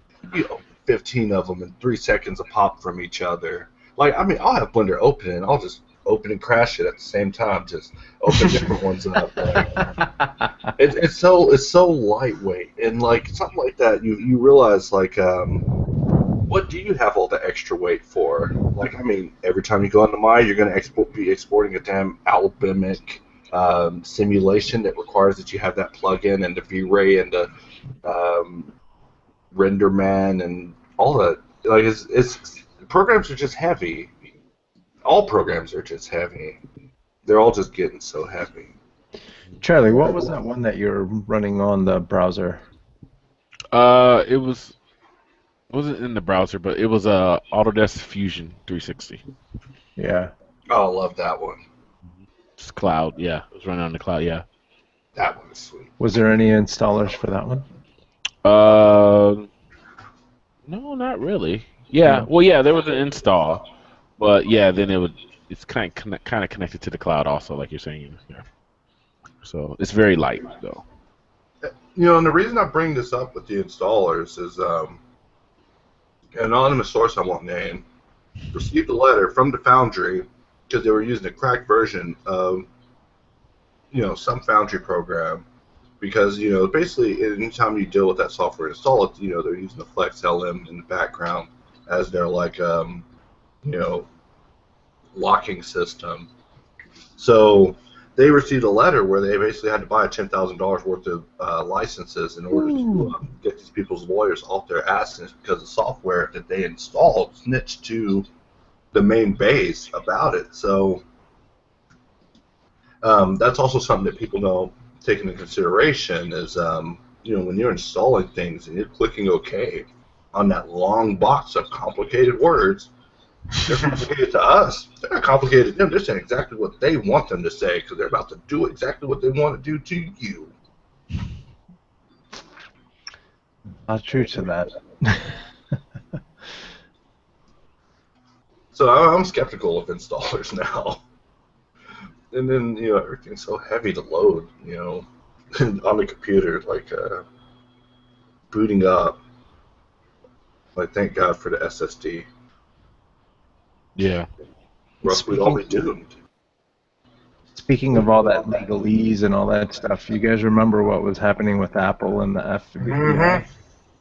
15 of them in 3 seconds a pop from each other. I'll have Blender open and I'll just open and crash it at the same time, just open different ones up. It's so lightweight, and something like that, you realize what do you have all the extra weight for? Every time you go on the Maya, you're going to be exporting a damn albumic simulation that requires that you have that plugin and the V-Ray and the RenderMan and all that. Programs are just heavy. All programs are just heavy. They're all just getting so heavy. Charlie, what was that one that you're running on the browser? It wasn't in the browser, but it was Autodesk Fusion 360. Yeah. Oh, I love that one. It's cloud, yeah. It was running on the cloud, yeah. That one is sweet. Was there any installers for that one? No, not really. Yeah, well, yeah, there was an install, but yeah, then it's kind of connected to the cloud also, like you're saying. Yeah. So it's very light though. You know, and the reason I bring this up with the installers is an anonymous source I won't name received a letter from the foundry because they were using a cracked version of, some foundry program. Because, basically, anytime you deal with that software install, they're using the Flex LM in the background as their, locking system. So they received a letter where they basically had to buy $10,000 worth of licenses in order to get these people's lawyers off their asses because the software that they installed snitched to the main base about it. So that's also something that people don't take into consideration is, when you're installing things and you're clicking OK on that long box of complicated words, they're complicated to us. They're not complicated to them. They're saying exactly what they want them to say because they're about to do exactly what they want to do to you. Not true to that. So I'm skeptical of installers now. And then, everything's so heavy to load, on the computer, like booting up. Like, thank God for the SSD. Yeah. Or else we'd all be doomed. Speaking of all that legalese and all that stuff, you guys remember what was happening with Apple and the FBI? Mm-hmm.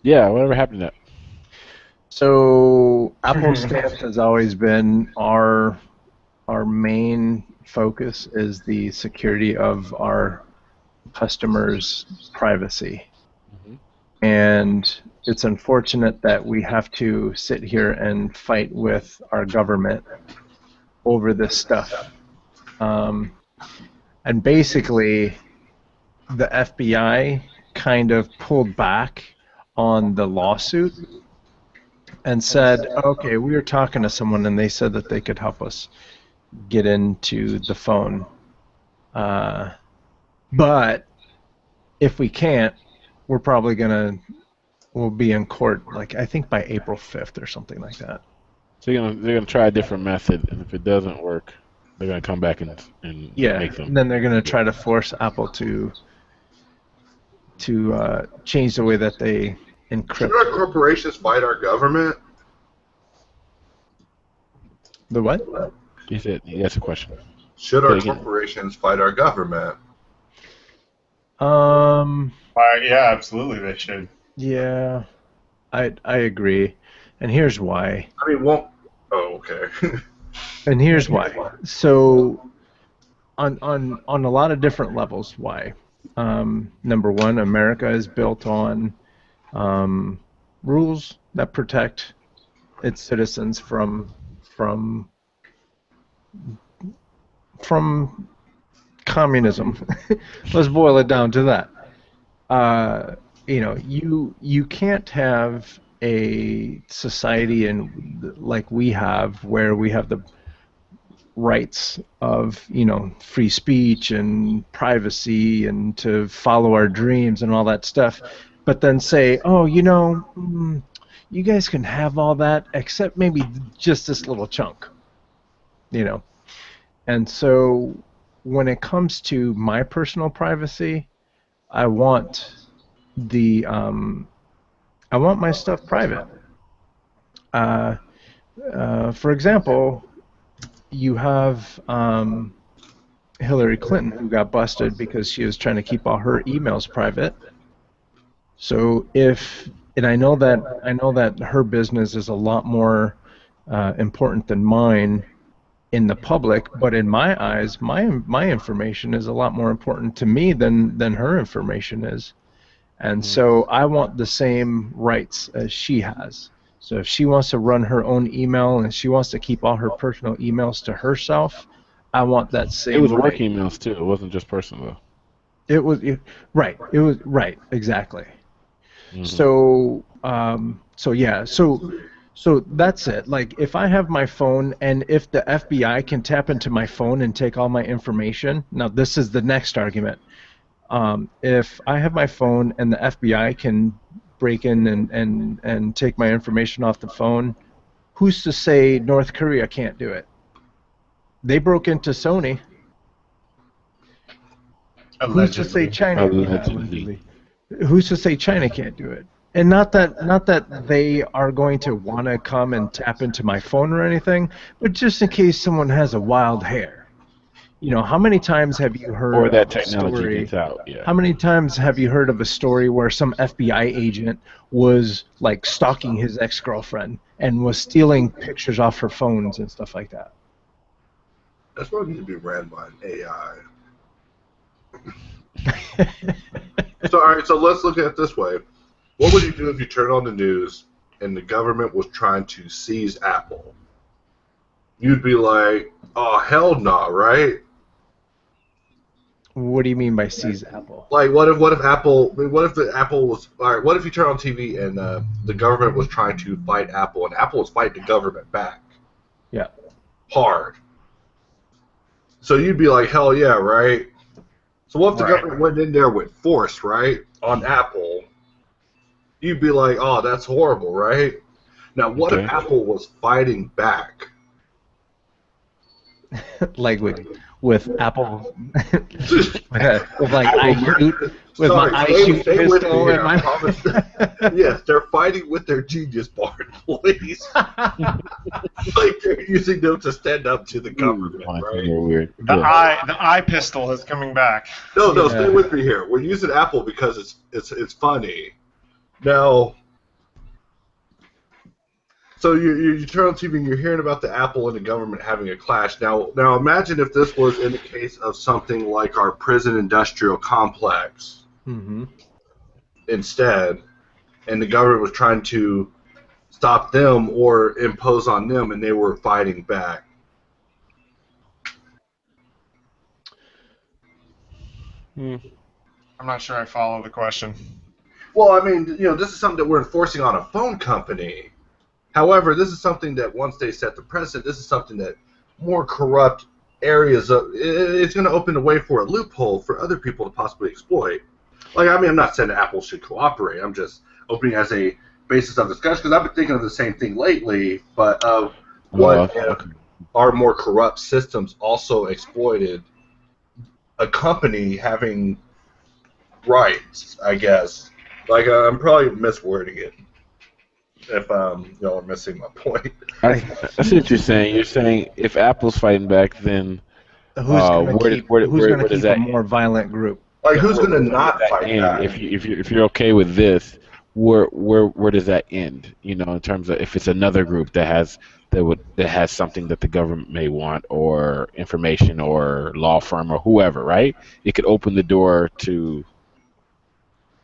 Yeah, whatever happened to that? So Apple Stamp has always been our main focus is the security of our customers' privacy. Mm-hmm. And it's unfortunate that we have to sit here and fight with our government over this stuff. And basically, the FBI kind of pulled back on the lawsuit and said, okay, we were talking to someone and they said that they could help us get into the phone. But if we can't, we're probably we'll be in court, like I think by April 5th or something like that. So they're gonna try a different method, and if it doesn't work, they're gonna come back and make them. And then they're gonna try to force Apple to change the way that they encrypt. Should our corporations fight our government? The what? He said that's a question. Should our corporations fight our government? Yeah, absolutely, they should. Yeah, I agree, and here's why. I mean, won't. Oh, okay. And here's why. So, on a lot of different levels, why? Number one, America is built on rules that protect its citizens from communism. Let's boil it down to that. You can't have a society like we have, where we have the rights of free speech and privacy and to follow our dreams and all that stuff, but then say, oh, you guys can have all that except maybe just this little chunk, And so when it comes to my personal privacy, I want my stuff private. For example, you have Hillary Clinton, who got busted because she was trying to keep all her emails private. So I know that her business is a lot more important than mine in the public, but in my eyes, my information is a lot more important to me than her information is. And so I want the same rights as she has. So if she wants to run her own email and she wants to keep all her personal emails to herself, I want that same. It was work right. emails too. It wasn't just personal. Right. It was right. Exactly. Mm-hmm. So that's it. Like, if I have my phone, and if the FBI can tap into my phone and take all my information, now this is the next argument. If I have my phone and the FBI can break in and take my information off the phone, who's to say North Korea can't do it? They broke into Sony. Who's to say China? Allegedly. Who's to say China can't do it? And not that they are going to want to come and tap into my phone or anything, but just in case someone has a wild hair. You know, how many times have you heard Or that of a technology story? gets out. Yeah. How many times have you heard of a story where some FBI agent was like stalking his ex-girlfriend and was stealing pictures off her phones and stuff like that? That's what needs to be ran by an AI. So, all right, so let's look at it this way. What would you do if you turned on the news and the government was trying to seize Apple? You'd be like, oh, hell no, right? What do you mean by seize Apple? Like, what if the Apple was, all right, what if you turn on TV and the government was trying to fight Apple, and Apple was fighting the government back? Yeah. Hard. So you'd be like, hell yeah, right? So what if the government went in there with force, right, on Apple? You'd be like, oh, that's horrible, right? Now, what if Apple was fighting back? Like with Apple, with like my iShoot pistol and my. Yes, they're fighting with their Genius Bar employees. Like, they're using them to stand up to the government, right? Weird. The eye pistol is coming back. No, stay with me here. We're using Apple because it's funny. Now, so you turn on TV and you're hearing about the Apple and the government having a clash. Now imagine if this was in the case of something like our prison industrial complex instead, and the government was trying to stop them or impose on them, and they were fighting back. I'm not sure I follow the question. Well, I mean, this is something that we're enforcing on a phone company. However, this is something that once they set the precedent, this is something that more corrupt areas of it's going to open the way for a loophole for other people to possibly exploit. Like, I mean, I'm not saying that Apple should cooperate. I'm just opening as a basis of discussion because I've been thinking of the same thing lately. But what if our more corrupt systems also exploited a company having rights? I guess. Like, I'm probably miswording it. If y'all are missing my point. I see what you're saying. You're saying if Apple's fighting back, then who's going to keep a more violent group? Like, who's going to not fight back? If you're okay with this, where does that end? In terms of if it's another group that has something that the government may want, or information, or law firm, or whoever, right? It could open the door to,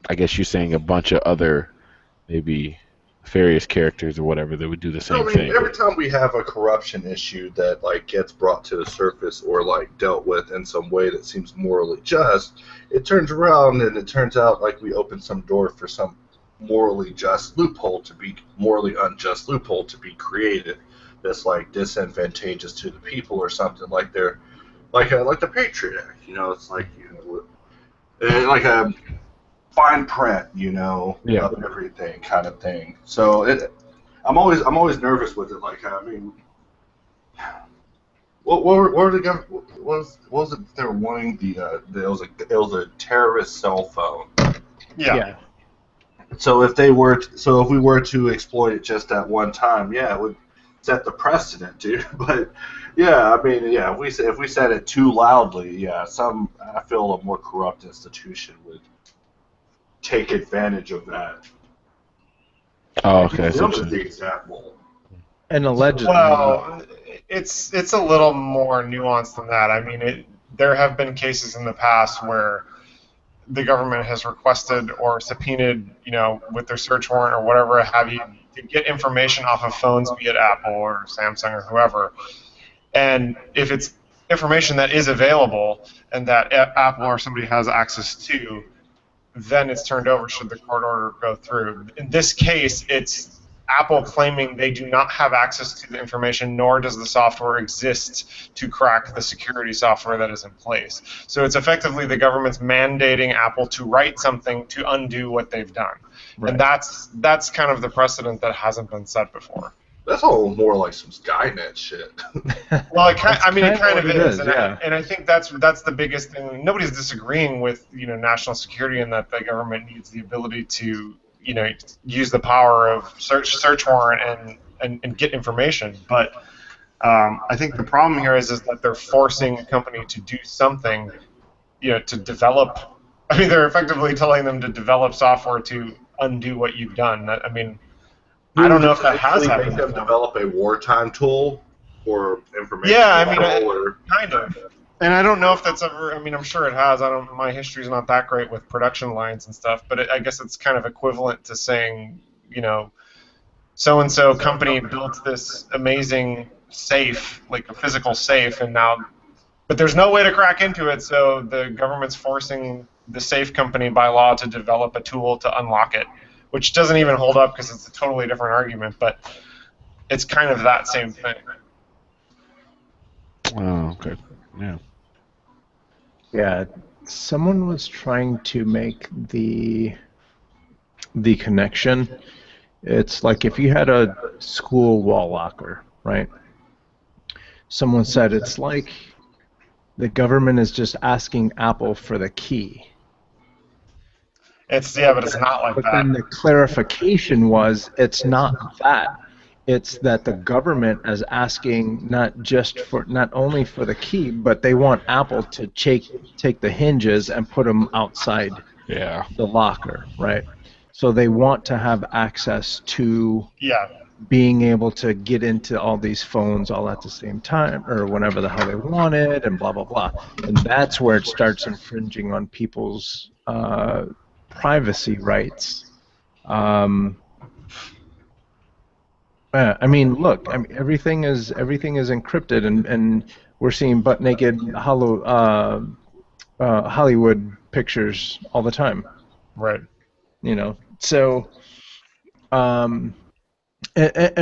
I guess you're saying, a bunch of other maybe nefarious characters or whatever that would do the same thing. Every time we have a corruption issue that gets brought to the surface or dealt with in some way that seems morally just, it turns around and it turns out like we open some door for some morally unjust loophole to be created that's disadvantageous to the people or something, like the Patriot Act. It's like a fine print, of everything kind of thing. So I'm always nervous with it. Like, I mean, what were the guys? What was it they were wanting? It was a terrorist cell phone. Yeah. So if we were to exploit it just at one time, it would set the precedent, dude. But if we said it too loudly, I feel a more corrupt institution would take advantage of that. Oh, okay. That was the example. And allegedly. Well, it's a little more nuanced than that. I mean, there have been cases in the past where the government has requested or subpoenaed, with their search warrant or whatever have you, to get information off of phones, be it Apple or Samsung or whoever. And if it's information that is available and that Apple or somebody has access to, then it's turned over should the court order go through. In this case, it's Apple claiming they do not have access to the information, nor does the software exist to crack the security software that is in place. So it's effectively the government's mandating Apple to write something to undo what they've done. Right. And that's kind of the precedent that hasn't been set before. That's all more like some Skynet shit. Well, it kind of is, yeah. and I think that's the biggest thing. Nobody's disagreeing with national security and that the government needs the ability to use the power of search warrant and get information. But I think the problem here is that they're forcing a company to do something, to develop. I mean, they're effectively telling them to develop software to undo what you've done. I mean, I don't know if that has happened. Make them develop a wartime tool for information. Yeah, I mean, kind of. And I don't know if that's ever. I mean, I'm sure it has. My history's not that great with production lines and stuff, but I guess it's kind of equivalent to saying, so and so company built this amazing safe, like a physical safe, and now, but there's no way to crack into it, so the government's forcing the safe company by law to develop a tool to unlock it, which doesn't even hold up because it's a totally different argument, but it's kind of that same thing. Oh, okay. Yeah. Yeah, someone was trying to make the connection. It's like if you had a school wall locker, right? Someone said it's like the government is just asking Apple for the key. But it's not like but that. Then the clarification was it's not that. It's that the government is asking not only for the key, but they want Apple to take the hinges and put them outside the locker, right? So they want to have access to being able to get into all these phones all at the same time or whenever the hell they want it and blah, blah, blah. And that's where it starts infringing on people's privacy rights. I mean, look. I mean, everything is encrypted, and we're seeing butt naked Hollywood pictures all the time. Right. So, and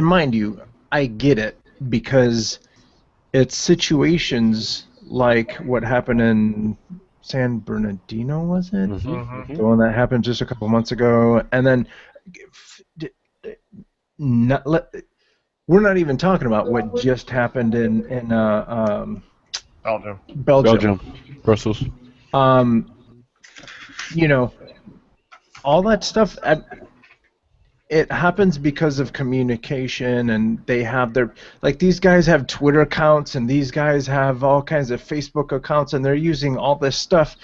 mind you, I get it because it's situations like what happened in San Bernardino, was it? Mm-hmm. The one that happened just a couple months ago, and then. We're not even talking about what just happened in Belgium. Brussels. All that stuff. It happens because of communication, and they have these guys have Twitter accounts, and these guys have all kinds of Facebook accounts, and they're using all this stuff.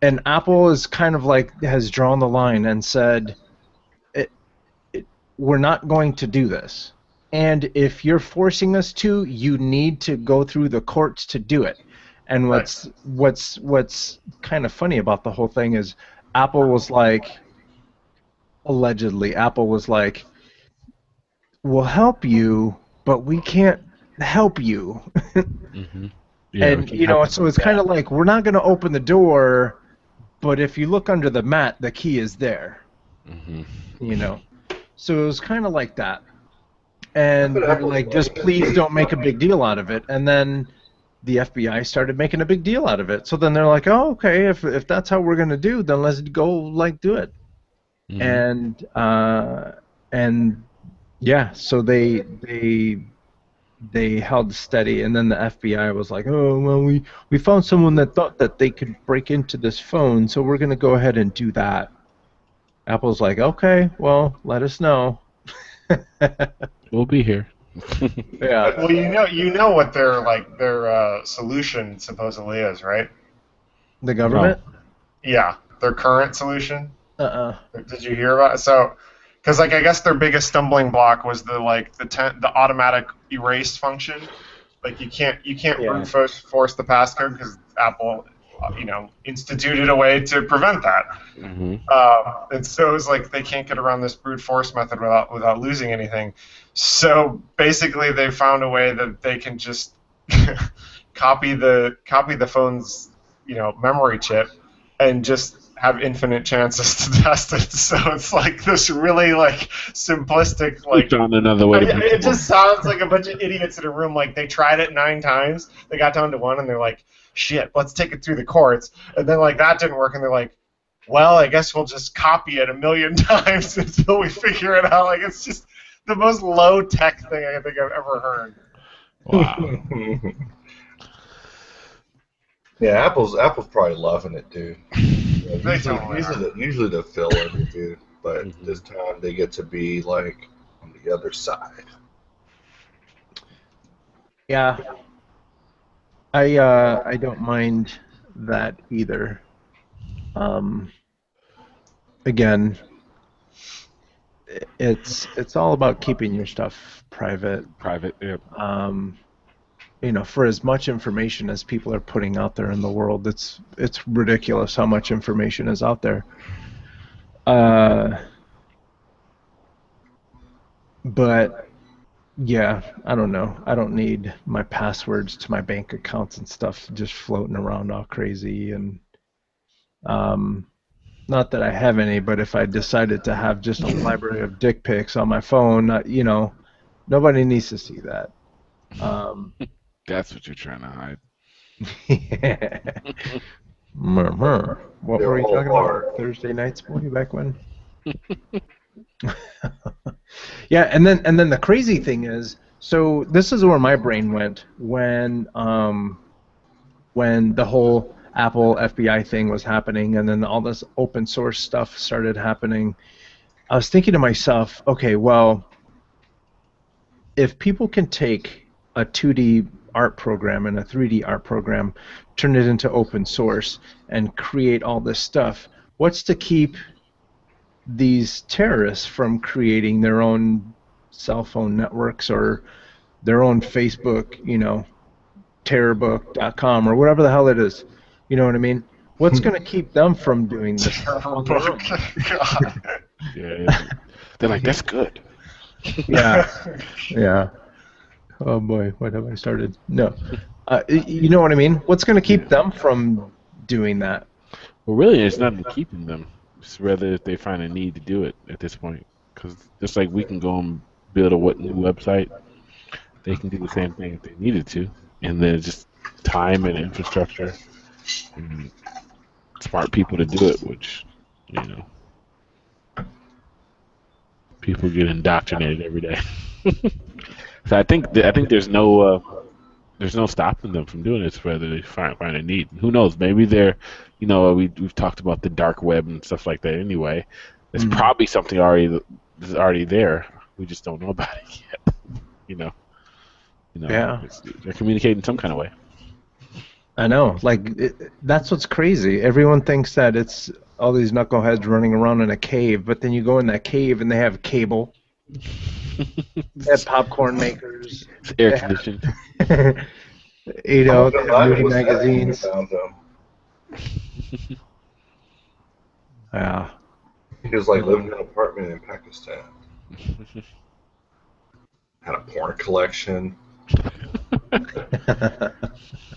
And Apple is kind of has drawn the line and said, we're not going to do this. And if you're forcing us to, you need to go through the courts to do it. And what's kind of funny about the whole thing is Apple was allegedly, we'll help you, but we can't help you. Mm-hmm. Yeah, and, so it's kind of like, we're not going to open the door, but if you look under the mat, the key is there. Mm-hmm. So it was kind of like that. And they're like, just please don't make a big deal out of it. And then the FBI started making a big deal out of it. So then they're like, oh, okay, if that's how we're going to do, then let's go, do it. Mm-hmm. And yeah, so they held steady. And then the FBI was like, oh, well, we found someone that thought that they could break into this phone, so we're going to go ahead and do that. Apple's like, okay, well, let us know. We'll be here. Yeah. Well, you know what their solution supposedly is, right? The government? No. Yeah, their current solution. Did you hear about it? So, because I guess their biggest stumbling block was the automatic erase function. Like you can't brute force the passcode because Apple instituted a way to prevent that. Mm-hmm. And so it's like they can't get around this brute force method without losing anything. So basically they found a way that they can just copy the phone's memory chip, and just have infinite chances to test it. So it's like this really like simplistic We found another way to beat it them. just sounds like a bunch of idiots in a room. Like they tried it 9 times, they got down to 1, and they're like, "Shit, let's take it through the courts." And then like that didn't work, and they're like, "Well, I guess we'll just copy it 1,000,000 times until we figure it out." Like it's just the most low tech thing I think I've ever heard. Wow. Yeah, Apple's probably loving it, dude. Yeah, They totally are. usually the villain, dude, but this time they get to be like on the other side. Yeah. I don't mind that either. Again, it's all about keeping your stuff private. Private. Yep. For as much information as people are putting out there in the world, it's ridiculous how much information is out there. But yeah, I don't know. I don't need my passwords to my bank accounts and stuff just floating around all crazy. And not that I have any, but if I decided to have just a library of dick pics on my phone, nobody needs to see that. That's what you're trying to hide. Yeah. What They're were we all talking hard. about? Thursday nights, boy, back when? Yeah, and then the crazy thing is, so this is where my brain went when the whole Apple FBI thing was happening, and then all this open source stuff started happening. I was thinking to myself, okay, well, if people can take a 2D art program and a 3D art program, turn it into open source, and create all this stuff, what's to keep these terrorists from creating their own cell phone networks or their own Facebook, terrorbook.com or whatever the hell it is? You know what I mean? What's going to keep them from doing this? God. Yeah. They're like, that's good. Yeah. Oh boy, what have I started? No. You know what I mean? What's going to keep them from doing that? Well, really, it's nothing keeping them. It's rather if they find a need to do it at this point. Because just like we can go and build a new website, they can do the same thing if they needed to. And then just time and infrastructure and smart people to do it, which, people get indoctrinated every day. So I think there's no stopping them from doing this, whether they find a need. Who knows? Maybe they're, we've talked about the dark web and stuff like that. Anyway, there's probably something already there. We just don't know about it yet. Yeah. They're communicating some kind of way. I know. That's what's crazy. Everyone thinks that it's all these knuckleheads running around in a cave, but then you go in that cave and they have cable. They have popcorn makers. It's air conditioned. They have movie magazines. Yeah. He was like living in an apartment in Pakistan. Had a porn collection. This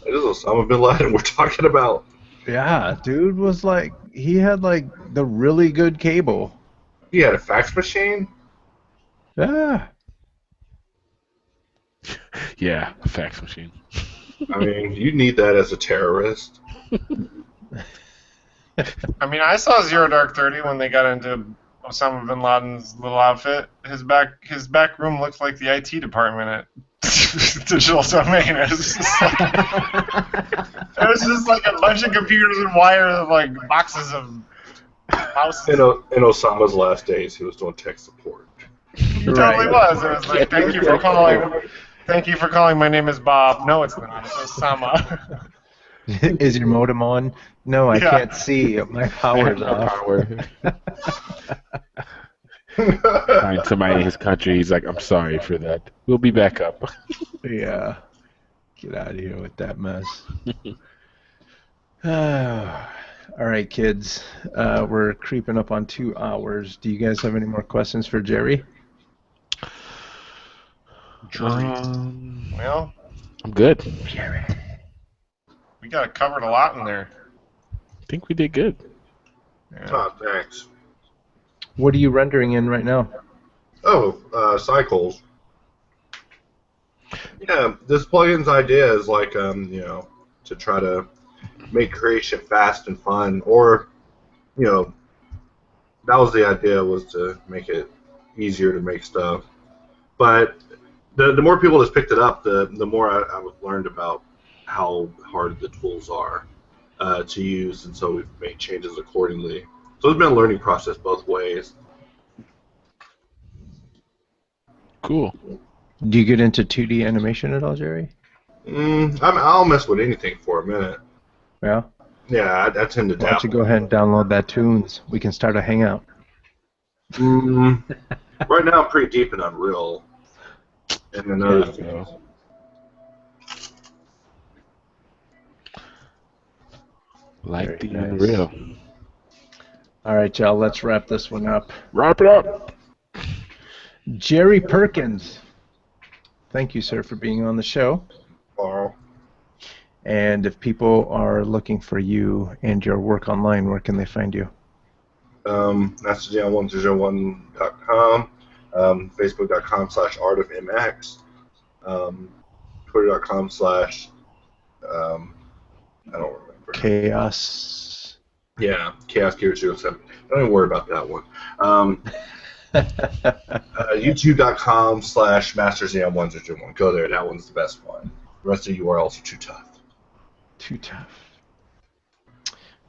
is Osama bin Laden we're talking about. Yeah, dude was he had the really good cable. He had a fax machine? Yeah. Yeah, a fax machine. I mean, you need that as a terrorist. I mean, I saw Zero Dark 30 when they got into Osama bin Laden's little outfit. His back room looked like the IT department at Digital Domain. It was just like a bunch of computers and wires and boxes of houses. In Osama's last days, he was doing tech support. He totally was. It was like, thank you for calling. Thank you for calling. My name is Bob. No, it's not. It's Osama. Is your modem on? No, I can't see. My power's off. Find somebody in his country. He's like, I'm sorry for that. We'll be back up. Yeah. Get out of here with that mess. All right, kids. We're creeping up on 2 hours. Do you guys have any more questions for Jerry? Well, I'm good. We got it covered a lot in there. I think we did good. Yeah. Oh, thanks. What are you rendering in right now? Oh, cycles. Yeah, this plugin's idea is like, to try to make creation fast and fun, or, that was the idea, was to make it easier to make stuff. But the more people that's picked it up, the more I've learned about how hard the tools are to use, and so we've made changes accordingly. So it's been a learning process both ways. Cool. Do you get into 2D animation at all, Jerry? I'll mess with anything for a minute. Yeah. Yeah, I tend to Why don't you dabble. go ahead and download that Tunes? We can start a hangout. Right now, I'm pretty deep in Unreal, and then other Yeah, things. Like Very the nice. Unreal. All right, y'all. Let's wrap this one up. Wrap it up. Jerry Perkins. Thank you, sir, for being on the show. Carl. And if people are looking for you and your work online, where can they find you? Masterjam1001.com, Facebook.com/artofmx, Twitter.com/ I don't remember. Chaos. Yeah, Chaos07. Don't even worry about that one. YouTube.com/MastersJam1001. Go there. That one's the best one. The rest of the URLs are too tough. Too tough.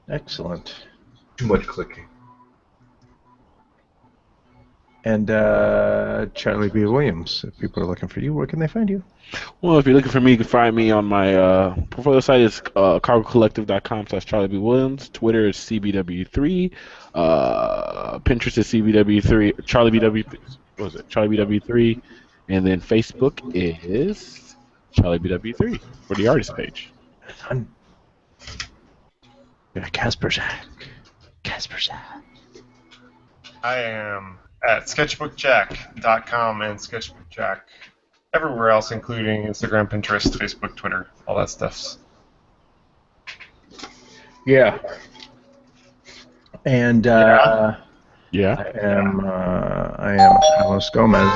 Excellent. Too much clicking. And Charlie B. Williams, if people are looking for you, where can they find you? Well, if you're looking for me, you can find me on my portfolio site. Is cargocollective.com/Charlie B. Williams. Twitter is CBW3. Pinterest is CBW3. Charlie BW. What was it? Charlie BW3. And then Facebook is Charlie BW3 for the artist page. Fun. Yeah, Casper Jack. Casper Jack. I am at sketchbookjack.com and sketchbookjack everywhere else, including Instagram, Pinterest, Facebook, Twitter, all that stuff. Yeah. And Yeah. I am Carlos Gomez,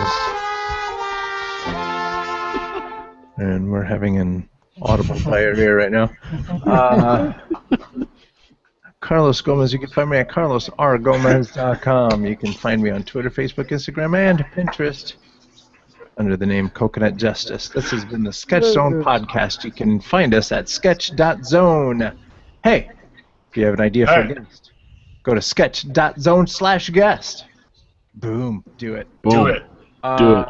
and we're having an audible fire here right now. Carlos Gomez, you can find me at carlosrgomez.com. You can find me on Twitter, Facebook, Instagram, and Pinterest under the name Coconut Justice. This has been the Sketch Zone podcast. You can find us at sketch.zone. Hey, if you have an idea for a guest, go to sketch.zone/guest. Boom. Do it. Boom. Do it. Do it.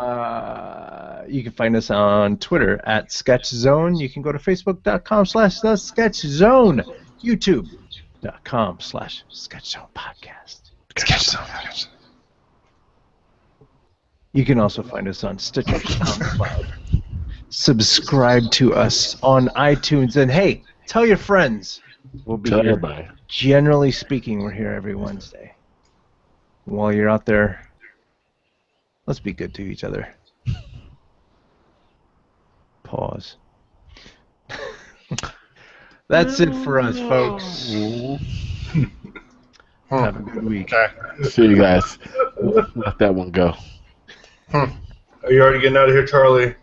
You can find us on Twitter at SketchZone. You can go to Facebook.com/TheSketchZone. YouTube.com/SketchZone Podcast. SketchZone. You can also find us on Stitcher, SoundCloud. Subscribe to us on iTunes. And hey, tell your friends. We'll be Tell here. everybody. Generally speaking, we're here every Wednesday. While you're out there, let's be good to each other. Pause. That's it for us, folks. Have a good week. Okay. See you guys. Let that one go. Are you already getting out of here, Charlie?